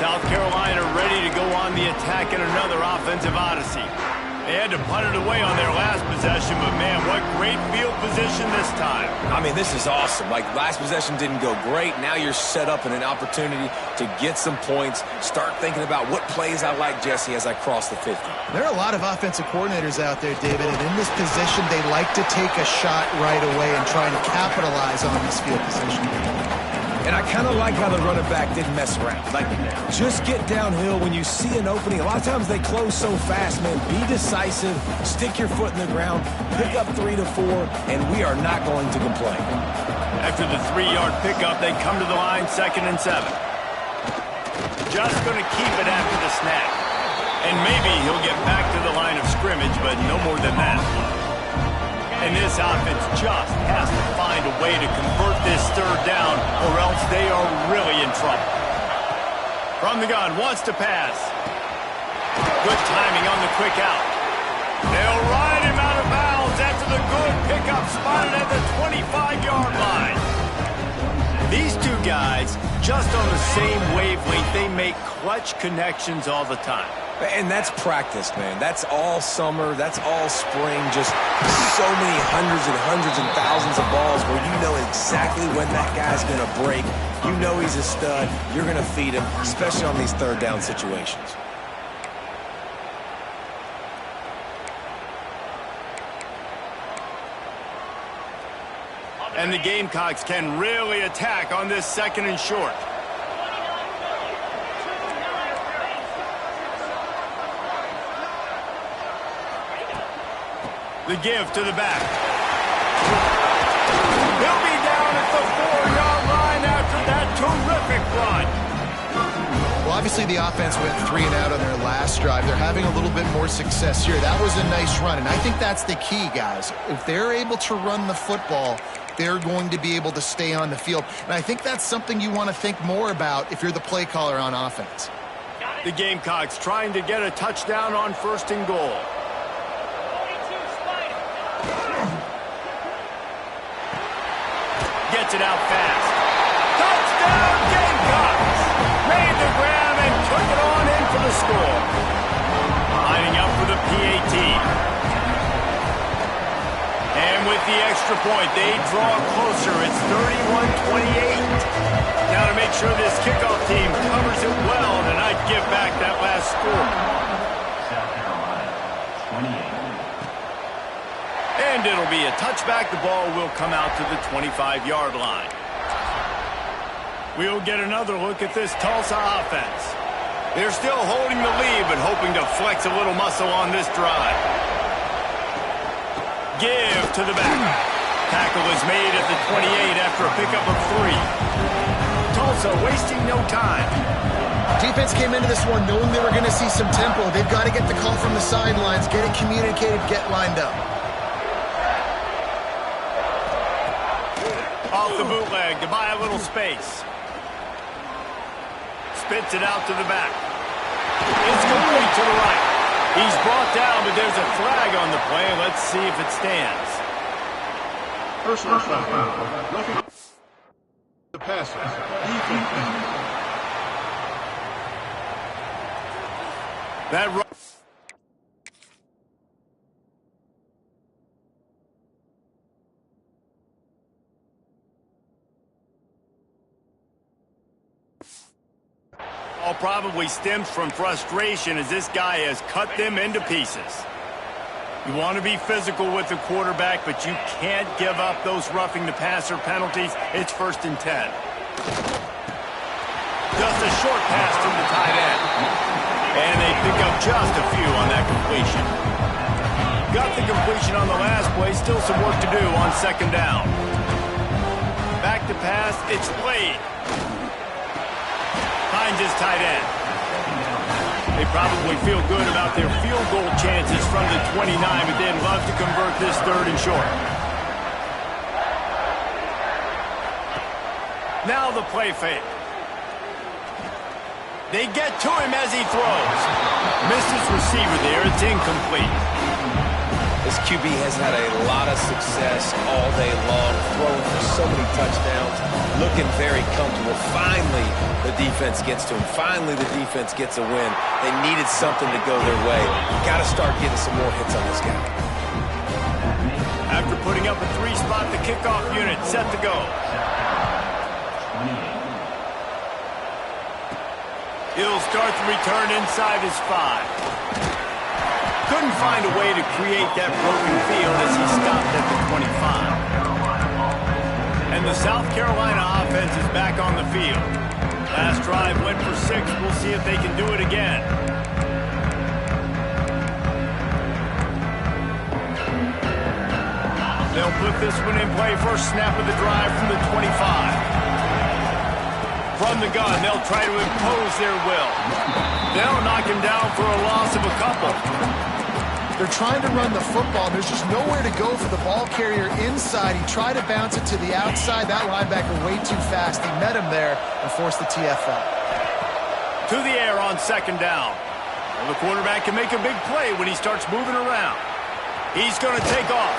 South Carolina ready to go on the attack in another offensive odyssey. They had to punt it away on their last possession, but man, what great field position this time. I mean, this is awesome. Like, last possession didn't go great. Now you're set up in an opportunity to get some points. Start thinking about what plays I like, Jesse, as I cross the 50. There are a lot of offensive coordinators out there, David, and in this position, they like to take a shot right away and try to capitalize on this field position. And I kind of like how the running back didn't mess around. Like, just get downhill when you see an opening. A lot of times they close so fast, man. Be decisive, stick your foot in the ground, pick up 3 to 4, and we are not going to complain. After the 3-yard pickup, they come to the line, 2nd and 7. Just going to keep it after the snap. And maybe he'll get back to the line of scrimmage, but no more than that. And this offense just has to find a way to convert this third down, or else they are really in trouble. From the gun, wants to pass. Good timing on the quick out. They'll ride him out of bounds after the good pickup, spotted at the 25-yard line. These two guys, just on the same wavelength, they make clutch connections all the time. And that's practice, man. That's all summer. That's all spring. Just so many hundreds and thousands of balls where you know exactly when that guy's going to break. You know he's a stud. You're going to feed him, especially on these third down situations. And the Gamecocks can really attack on this 2nd and short. The give to the back. He'll be down at the 4-yard line after that terrific run. Well, obviously the offense went 3 and out on their last drive. They're having a little bit more success here. That was a nice run, and I think that's the key, guys. If they're able to run the football, they're going to be able to stay on the field. And I think that's something you want to think more about if you're the play caller on offense. The Gamecocks trying to get a touchdown on 1st and goal. Gets it out fast. Touchdown, Gamecocks! Made the grab and took it on in for the score. Lining up for the PAT. And with the extra point, they draw closer. It's 31-28. Now to make sure this kickoff team covers it well, and I'd give back that last score. South Carolina, 28. And it'll be a touchback. The ball will come out to the 25-yard line. We'll get another look at this Tulsa offense. They're still holding the lead, but hoping to flex a little muscle on this drive. Give to the back. Tackle is made at the 28 after a pickup of 3. Tulsa wasting no time. Defense came into this one knowing they were going to see some tempo. They've got to get the call from the sidelines, get it communicated, get lined up. Off the bootleg to buy a little space. Spits it out to the back. It's complete to the right. He's brought down, but there's a flag on the play. Let's see if it stands. Personal foul. Roughing the passer. Defense. That all probably stems from frustration as this guy has cut them into pieces. You want to be physical with the quarterback, but you can't give up those roughing the passer penalties. It's 1st and 10. Just a short pass to the tight end. And they pick up just a few on that completion. Got the completion on the last play. Still some work to do on 2nd down. Back to pass. It's played. Finds his tight end. They probably feel good about their field goal chances from the 29, but they'd love to convert this 3rd and short. Now the play fake. They get to him as he throws. Misses receiver there. It's incomplete. This QB has had a lot of success all day long, throwing for so many touchdowns, looking very comfortable. Finally, the defense gets to him. Finally, the defense gets a win. They needed something to go their way. Got to start getting some more hits on this guy. After putting up a 3-spot, the kickoff unit set to go. He'll start the return inside his 5. Couldn't find a way to create that broken field as he stopped at the 25. And the South Carolina offense is back on the field. Last drive went for 6. We'll see if they can do it again. They'll put this one in play. First snap of the drive from the 25. From the gun, they'll try to impose their will. They'll knock him down for a loss of a couple. They're trying to run the football. There's just nowhere to go for the ball carrier inside. He tried to bounce it to the outside. That linebacker way too fast. He met him there and forced the TFL. To the air on 2nd down. Well, the quarterback can make a big play when he starts moving around. He's going to take off.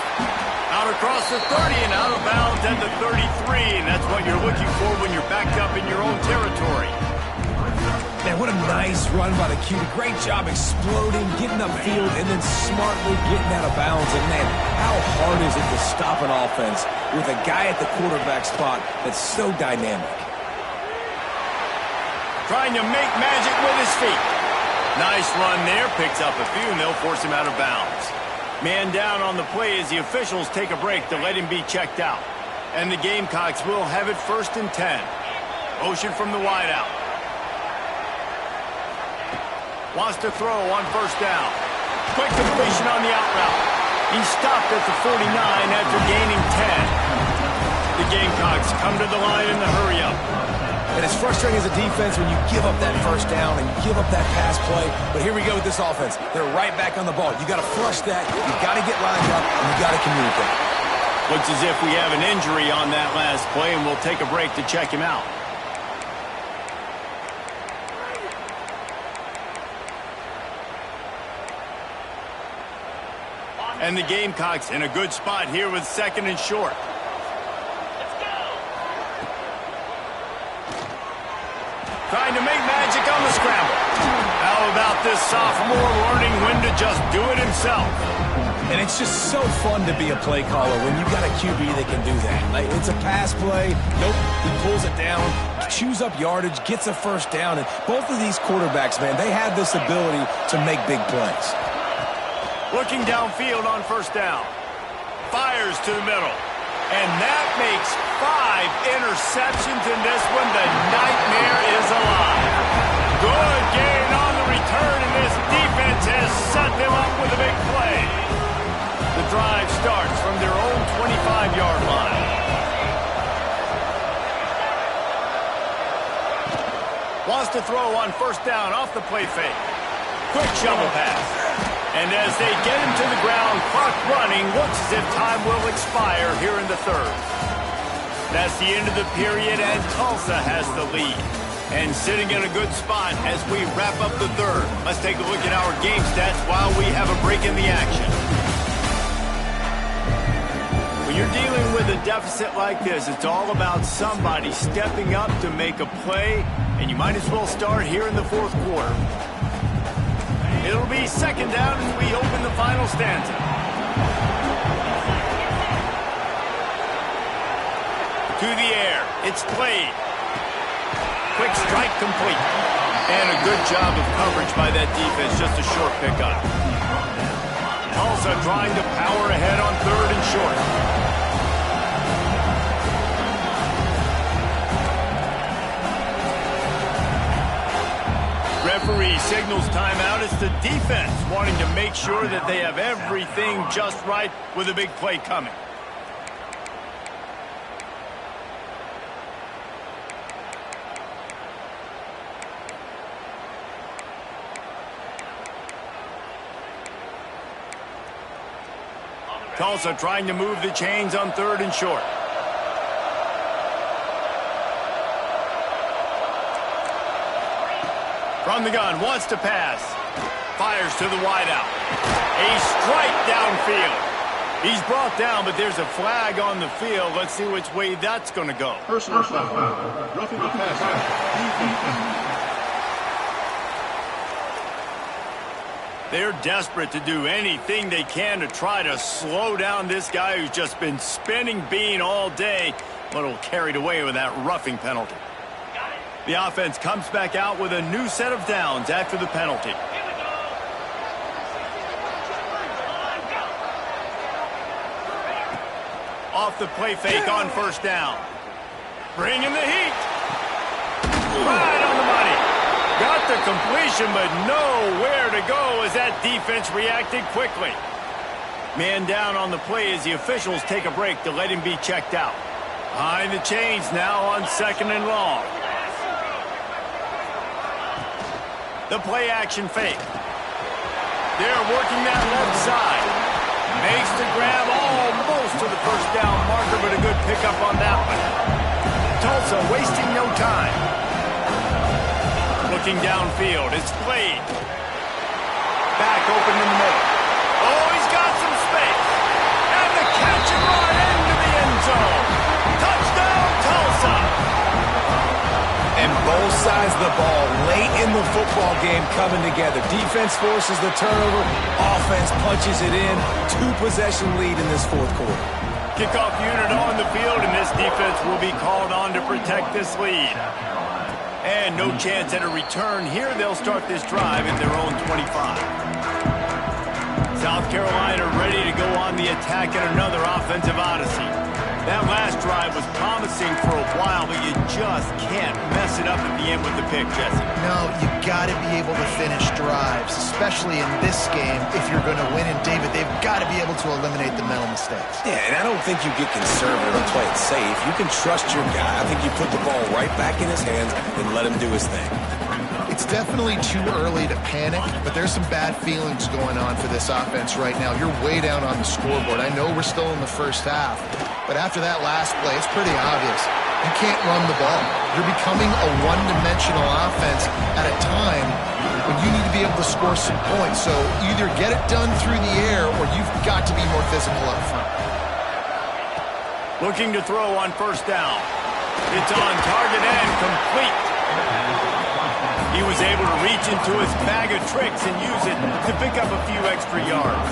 Out across the 30 and out of bounds at the 33. And that's what you're looking for when you're backed up in your own territory. Man, what a nice run by the QB. Great job exploding, getting upfield, and then smartly getting out of bounds. And, man, how hard is it to stop an offense with a guy at the quarterback spot that's so dynamic? Trying to make magic with his feet. Nice run there. Picks up a few, and they'll force him out of bounds. Man down on the play as the officials take a break to let him be checked out. And the Gamecocks will have it 1st and 10. Motion from the wideout. Wants to throw on 1st down. Quick completion on the out route. He stopped at the 49 after gaining 10. The Gamecocks come to the line in the hurry-up. And it's frustrating as a defense when you give up that 1st down and you give up that pass play. But here we go with this offense. They're right back on the ball. You got to flush that. You got to get lined up, and you got to communicate. Looks as if we have an injury on that last play, and we'll take a break to check him out. And the Gamecocks in a good spot here with 2nd and short. Trying to make magic on the scramble. How about this sophomore learning when to just do it himself? And it's just so fun to be a play caller when you've got a QB that can do that. Like, it's a pass play. Nope, he pulls it down, chews up yardage, gets a 1st down. And both of these quarterbacks, man, they have this ability to make big plays. Looking downfield on 1st down. Fires to the middle. And that makes 5 interceptions in this one. The nightmare is alive. Good gain on the return, and this defense has set them up with a big play. The drive starts from their own 25-yard line. Wants to throw on first down off the play fake. Quick shovel pass. And as they get him to the ground, clock running, looks as if time will expire here in the third. That's the end of the period, and Tulsa has the lead. And sitting in a good spot as we wrap up the third. Let's take a look at our game stats while we have a break in the action. When you're dealing with a deficit like this, it's all about somebody stepping up to make a play, and you might as well start here in the fourth quarter. It'll be second down as we open the final stanza. To the air. It's played. Quick strike complete. And a good job of coverage by that defense. Just a short pickup. Tulsa trying to power ahead on third and short. Referee signals timeout. It's the defense wanting to make sure that they have everything just right with a big play coming. Tulsa trying to move the chains on third and short. From the gun, wants to pass. Fires to the wideout. A strike downfield. He's brought down, but there's a flag on the field. Let's see which way that's going to go. Personal foul. Roughing the passer. They're desperate to do anything they can to try to slow down this guy who's just been spinning bean all day, but will carried away with that roughing penalty. The offense comes back out with a new set of downs after the penalty. Off the play fake on first down. Bringing the heat. Right on the money. Got the completion, but nowhere to go as that defense reacted quickly. Man down on the play as the officials take a break to let him be checked out. Behind the chains now on second and long. The play action fake. They're working that left side. Makes the grab almost to the first down marker, but a good pickup on that one. Tulsa wasting no time. Looking downfield. It's played. Back open in the middle. Oh, he's got some space. And the catch and run into the end zone. Touchdown, Tulsa. And both sides of the ball late in the football game coming together. Defense forces the turnover. Offense punches it in. 2-possession lead in this fourth quarter. Kickoff unit on the field, and this defense will be called on to protect this lead. And no chance at a return here. They'll start this drive at their own 25. South Carolina ready to go on the attack in another offensive odyssey. That last drive was promising for a while, but you just can't mess it up at the end with the pick, Jesse. No, you got to be able to finish drives, especially in this game if you're going to win. And, David, they've got to be able to eliminate the mental mistakes. Yeah, and I don't think you get conservative and play it safe. You can trust your guy. I think you put the ball right back in his hands and let him do his thing. It's definitely too early to panic, but there's some bad feelings going on for this offense right now. You're way down on the scoreboard. I know we're still in the first half, but after that last play, it's pretty obvious. You can't run the ball. You're becoming a one-dimensional offense at a time when you need to be able to score some points. So either get it done through the air or you've got to be more physical up front. Looking to throw on first down. It's on target and complete. He was able to reach into his bag of tricks and use it to pick up a few extra yards.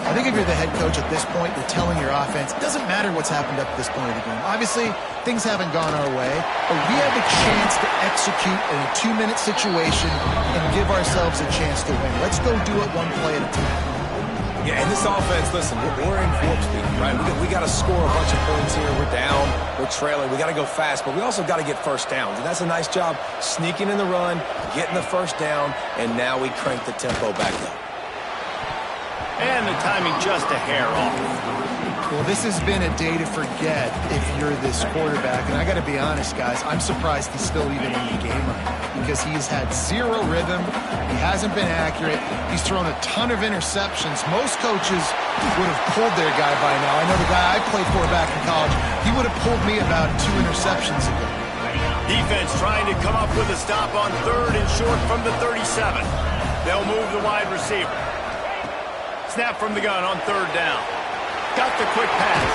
I think if you're the head coach at this point, you're telling your offense, it doesn't matter what's happened up to this point of the game. Obviously, things haven't gone our way, but we have a chance to execute in a 2-minute situation and give ourselves a chance to win. Let's go do it one play at a time. Yeah, and this offense, listen, we're in warp speed, right? We got to score a bunch of points here. We're down. We're trailing. We got to go fast, but we also got to get first downs. And that's a nice job sneaking in the run, getting the first down, and now we crank the tempo back up. And the timing just a hair off. Well, this has been a day to forget if you're this quarterback. And I got to be honest, guys, I'm surprised he's still even in the game right now because he has had zero rhythm. He hasn't been accurate. He's thrown a ton of interceptions. Most coaches would have pulled their guy by now. I know the guy I played for back in college, he would have pulled me about 2 interceptions ago. Defense trying to come up with a stop on 3rd and short from the 37. They'll move the wide receiver. Snap from the gun on 3rd down. Got the quick pass.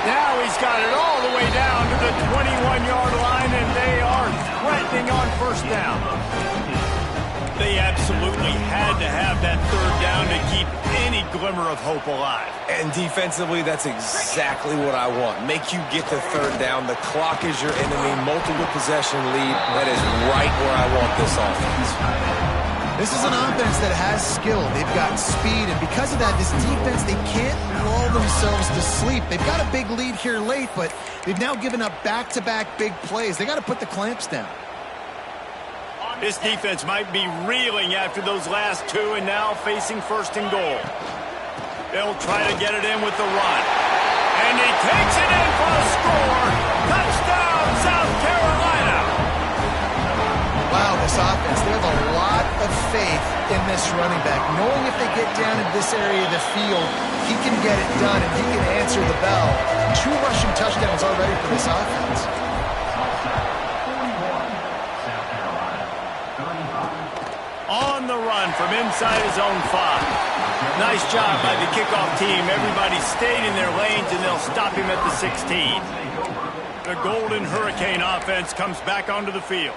Now he's got it all the way down to the 21-yard line, and they are threatening on 1st down. They absolutely had to have that 3rd down to keep any glimmer of hope alive. And defensively, that's exactly what I want. Make you get the 3rd down. The clock is your enemy. Multiple possession lead. That is right where I want this offense. This is an offense that has skill. They've got speed, and because of that, this defense, they can't lull themselves to sleep. They've got a big lead here late, but they've now given up back-to-back big plays. They got to put the clamps down. This defense might be reeling after those last 2 and now facing 1st and goal. They'll try to get it in with the run. And he takes it in for a score. Touchdown, South Carolina. Wow, this offense, they have a lot of faith in this running back, knowing if they get down in this area of the field, he can get it done and he can answer the bell. 2 rushing touchdowns already for this offense. On the run from inside his own 5. Nice job by the kickoff team. Everybody stayed in their lanes, and they'll stop him at the 16. The Golden Hurricane offense comes back onto the field.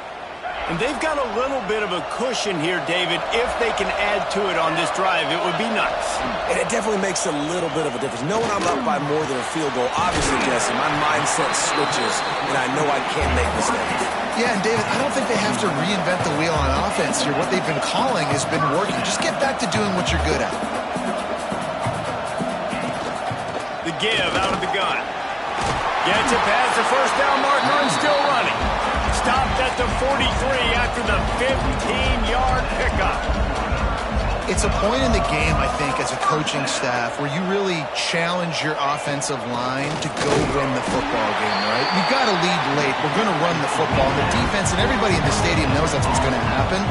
And they've got a little bit of a cushion here, David. If they can add to it on this drive, it would be nice. And it definitely makes a little bit of a difference. Knowing I'm up by more than a field goal, obviously, Jesse, my mindset switches, and I know I can't make mistakes. Yeah, and David, I don't think they have to reinvent the wheel on offense here. What they've been calling has been working. Just get back to doing what you're good at. The give out of the gun. Gets it past the 1st down marker and still running. Stopped at the 43 after the 15-yard pickup. It's a point in the game, I think, as a coaching staff where you really challenge your offensive line to go win the football game, right? You've got to lead late. We're going to run the football. The defense and everybody in the stadium knows that's what's going to happen.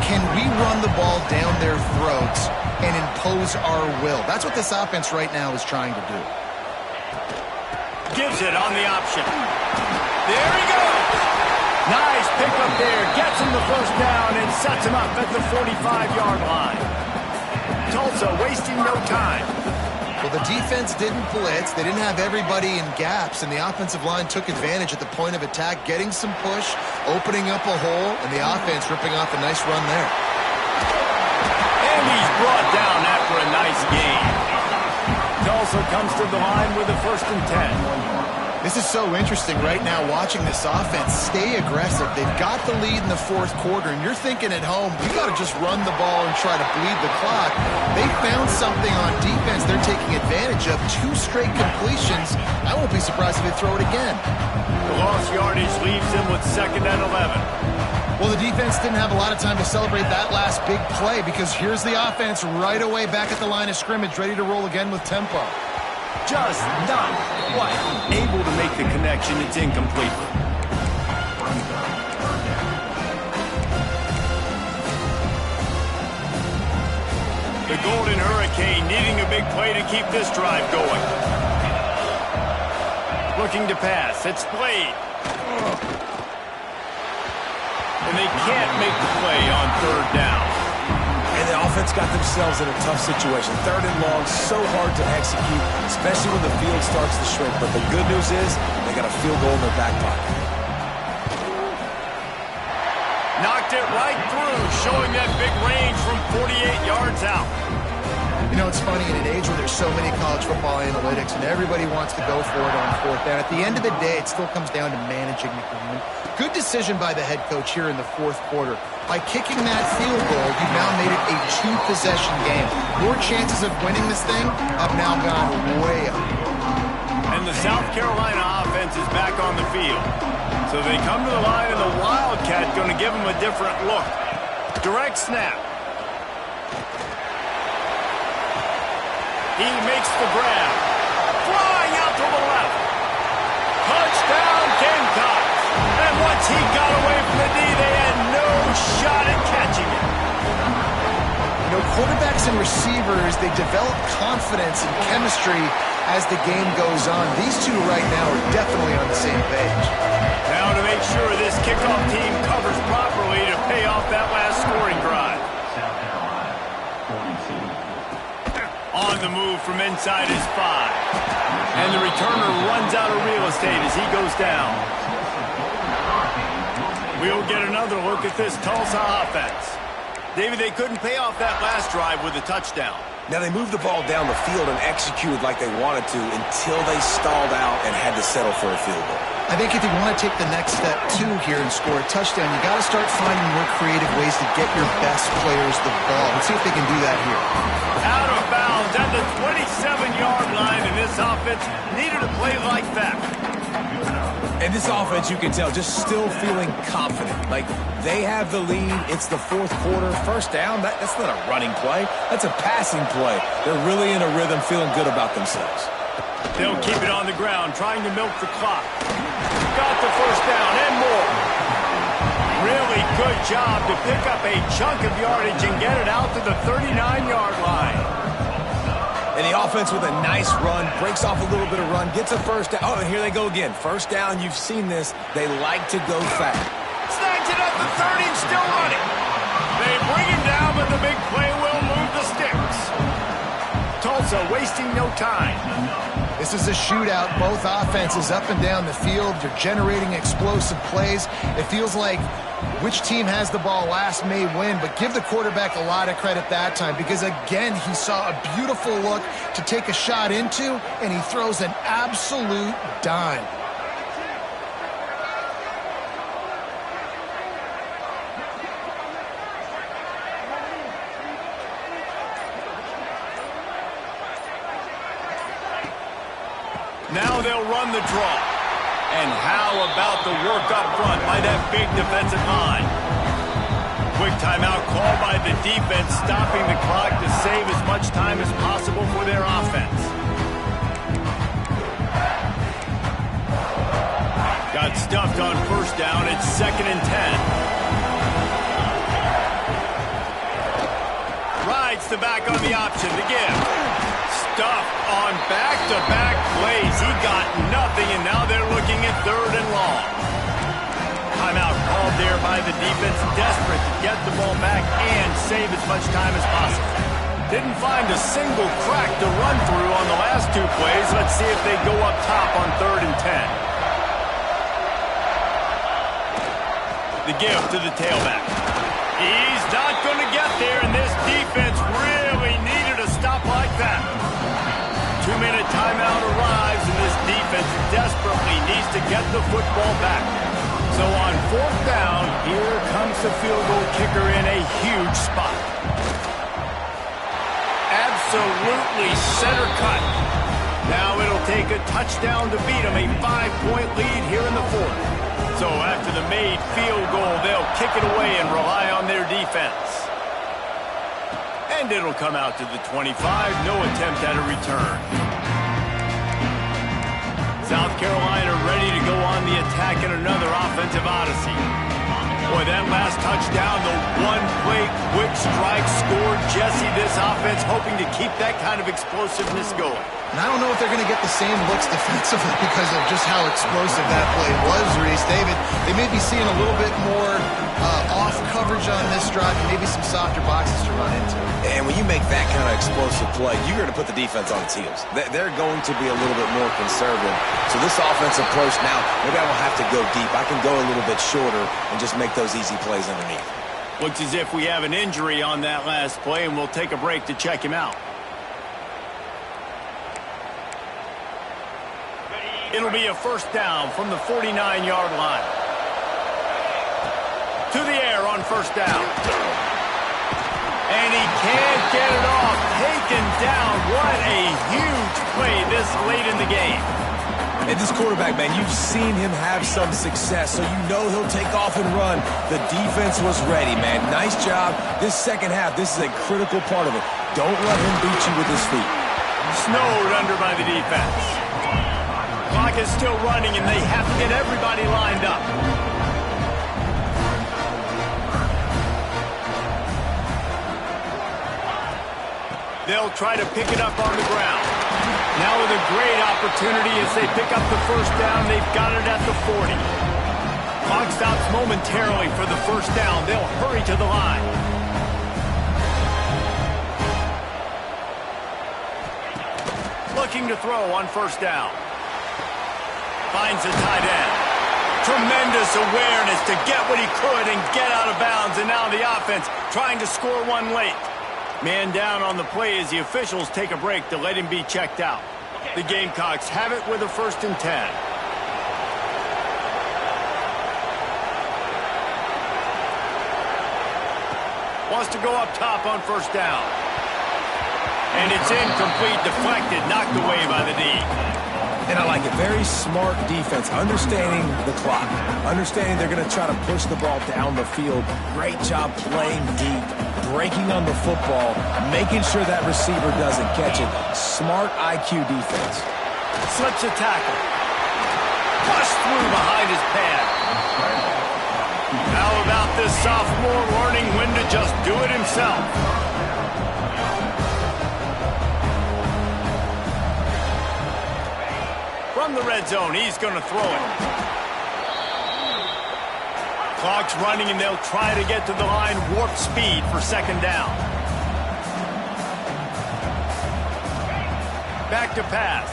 Can we run the ball down their throats and impose our will? That's what this offense right now is trying to do. Gives it on the option. There he goes. Nice pickup there. Gets him the 1st down and sets him up at the 45-yard line. Tulsa wasting no time. Well, the defense didn't blitz. They didn't have everybody in gaps, and the offensive line took advantage at the point of attack, getting some push, opening up a hole, and the offense ripping off a nice run there. And he's brought down after a nice gain. Tulsa comes to the line with a 1st and 10. This is so interesting right now watching this offense stay aggressive. They've got the lead in the 4th quarter, and you're thinking at home, you got to just run the ball and try to bleed the clock. They found something on defense they're taking advantage of. 2 straight completions. I won't be surprised if they throw it again. The lost yardage leaves them with 2nd and 11. Well, the defense didn't have a lot of time to celebrate that last big play because here's the offense right away back at the line of scrimmage, ready to roll again with tempo. Just not quite able to make the connection. It's incomplete. The Golden Hurricane needing a big play to keep this drive going. Looking to pass. It's Blade. And they can't make the play on 3rd down. And the offense got themselves in a tough situation. 3rd and long, so hard to execute, especially when the field starts to shrink. But the good news is they got a field goal in their back pocket. Knocked it right through, showing that big range from 48 yards out. You know, it's funny, in an age where there's so many college football analytics and everybody wants to go for it on fourth down, at the end of the day, it still comes down to managing the game. Good decision by the head coach here in the fourth quarter. By kicking that field goal, you've now made it a two-possession game. Your chances of winning this thing have now gone way up. And the South Carolina offense is back on the field. So they come to the line, and the Wildcat going to give them a different look. Direct snap. He makes the grab. Flying out to the left. Touchdown, Gamecocks. And once he got away from the D, they had no shot at catching it. You know, quarterbacks and receivers, they develop confidence and chemistry as the game goes on. These two right now are definitely on the same page. Now to make sure this kickoff team covers properly to pay off that last scoring drive. On the move from inside his 5. And the returner runs out of real estate as he goes down. We'll get another look at this Tulsa offense. David, they couldn't pay off that last drive with a touchdown. Now, they moved the ball down the field and executed like they wanted to until they stalled out and had to settle for a field goal. I think if you want to take the next step, too, here and score a touchdown, you got to start finding more creative ways to get your best players the ball. Let's see if they can do that here. Out of bounds at the 27-yard line, and this offense needed a play like that. And this offense, you can tell, just still feeling confident. Like, they have the lead. It's the fourth quarter. First down, that's not a running play. That's a passing play. They're really in a rhythm, feeling good about themselves. They'll keep it on the ground, trying to milk the clock. Got the first down and more. Really good job to pick up a chunk of yardage and get it out to the 39-yard line. And the offense with a nice run, breaks off a little bit of run, gets a first down. Oh, and here they go again. First down, you've seen this. They like to go fast. Snags it at the 30 and still running. They bring him down, but the big play will move the sticks. Tulsa wasting no time. This is a shootout. Both offenses up and down the field. They're generating explosive plays. It feels like which team has the ball last may win, but give the quarterback a lot of credit that time because, again, he saw a beautiful look to take a shot into, and he throws an absolute dime. Now they'll run the draw. And how about the work up front by that big defensive line? Quick timeout called by the defense, stopping the clock to save as much time as possible for their offense. Got stuffed on first down. It's 2nd and 10. Rides the back on the option to give. Stuffed on back-to-back plays. He got nothing, and now they're looking at 3rd and long. Timeout called there by the defense, desperate to get the ball back and save as much time as possible. Didn't find a single crack to run through on the last 2 plays. Let's see if they go up top on 3rd and 10. The give to the tailback. He's not going to get there, and this defense really needed a stop like that. 2-minute timeout arrives, and this defense desperately needs to get the football back. So on 4th down, here comes the field goal kicker in a huge spot. Absolutely center cut. Now it'll take a touchdown to beat them, a 5-point lead here in the 4th. So after the made field goal, they'll kick it away and rely on their defense. And it'll come out to the 25. No attempt at a return. South Carolina ready to go on the attack in another offensive odyssey. Boy, that last touchdown, the one-play quick strike scored. Jesse, this offense hoping to keep that kind of explosiveness going. And I don't know if they're going to get the same looks defensively because of just how explosive that play was, Reese. David, they may be seeing a little bit more off coverage on this drive and maybe some softer boxes to run into. And when you make that kind of explosive play, you're going to put the defense on its heels. They're going to be a little bit more conservative. So this offensive approach now, maybe I won't have to go deep. I can go a little bit shorter and just make those easy plays underneath. Looks as if we have an injury on that last play, and we'll take a break to check him out. It'll be a first down from the 49-yard line. To the air on first down. And he can't get it off. Taken down. What a huge play this late in the game. And this quarterback, man, you've seen him have some success, so you know he'll take off and run. The defense was ready, man. Nice job. This second half, this is a critical part of it. Don't let him beat you with his feet. Snowed under by the defense. Clock is still running, and they have to get everybody lined up. They'll try to pick it up on the ground. Now with a great opportunity as they pick up the first down. They've got it at the 40. Clock stops momentarily for the first down. They'll hurry to the line. Looking to throw on first down. Finds the tight end. Tremendous awareness to get what he could and get out of bounds. And now the offense trying to score one late. Man down on the play as the officials take a break to let him be checked out. The Gamecocks have it with a 1st and 10. Wants to go up top on first down. And it's incomplete, deflected, knocked away by the D. And I like it. Very smart defense. Understanding the clock. Understanding they're going to try to push the ball down the field. Great job playing deep. Breaking on the football. Making sure that receiver doesn't catch it. Smart IQ defense. Slips a tackle. Pushed through behind his pad. How about this sophomore learning when to just do it himself? From the red zone, he's going to throw it. Clock's running, and they'll try to get to the line. Warp speed for second down. Back to pass.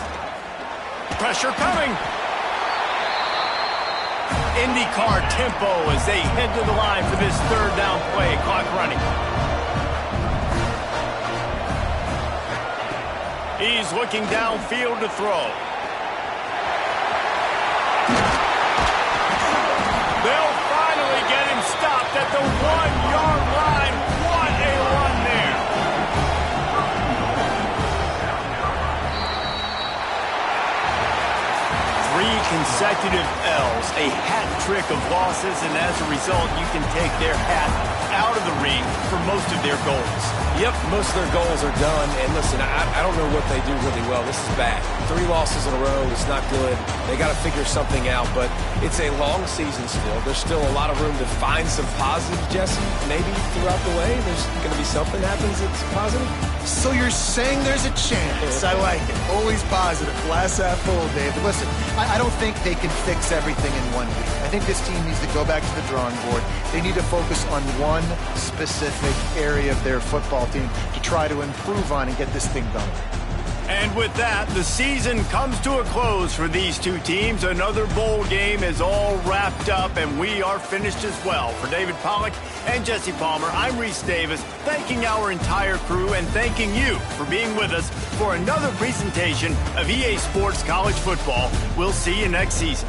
Pressure coming. IndyCar tempo as they head to the line for this third down play. Clock running. He's looking downfield to throw. They'll finally get him stopped at the 1-yard line. What a run there. Three consecutive L's, a hat trick of losses, and as a result, you can take their hat out of the ring for most of their goals. Yep, most of their goals are done. And listen, I don't know what they do really well. This is bad. 3 losses in a row is not good. They got to figure something out, but it's a long season still. There's still a lot of room to find some positive, Jesse. Maybe throughout the way, there's going to be something happens that's positive. So you're saying there's a chance. I like it. Always positive. Glass half full, David. Listen, I don't think they can fix everything in 1 week. I think this team needs to go back to the drawing board. They need to focus on one specific area of their football team to try to improve on and get this thing done. And with that, the season comes to a close for these two teams. Another bowl game is all wrapped up, and we are finished as well. For David Pollack and Jesse Palmer, I'm Reese Davis, thanking our entire crew and thanking you for being with us for another presentation of EA Sports College Football. We'll see you next season.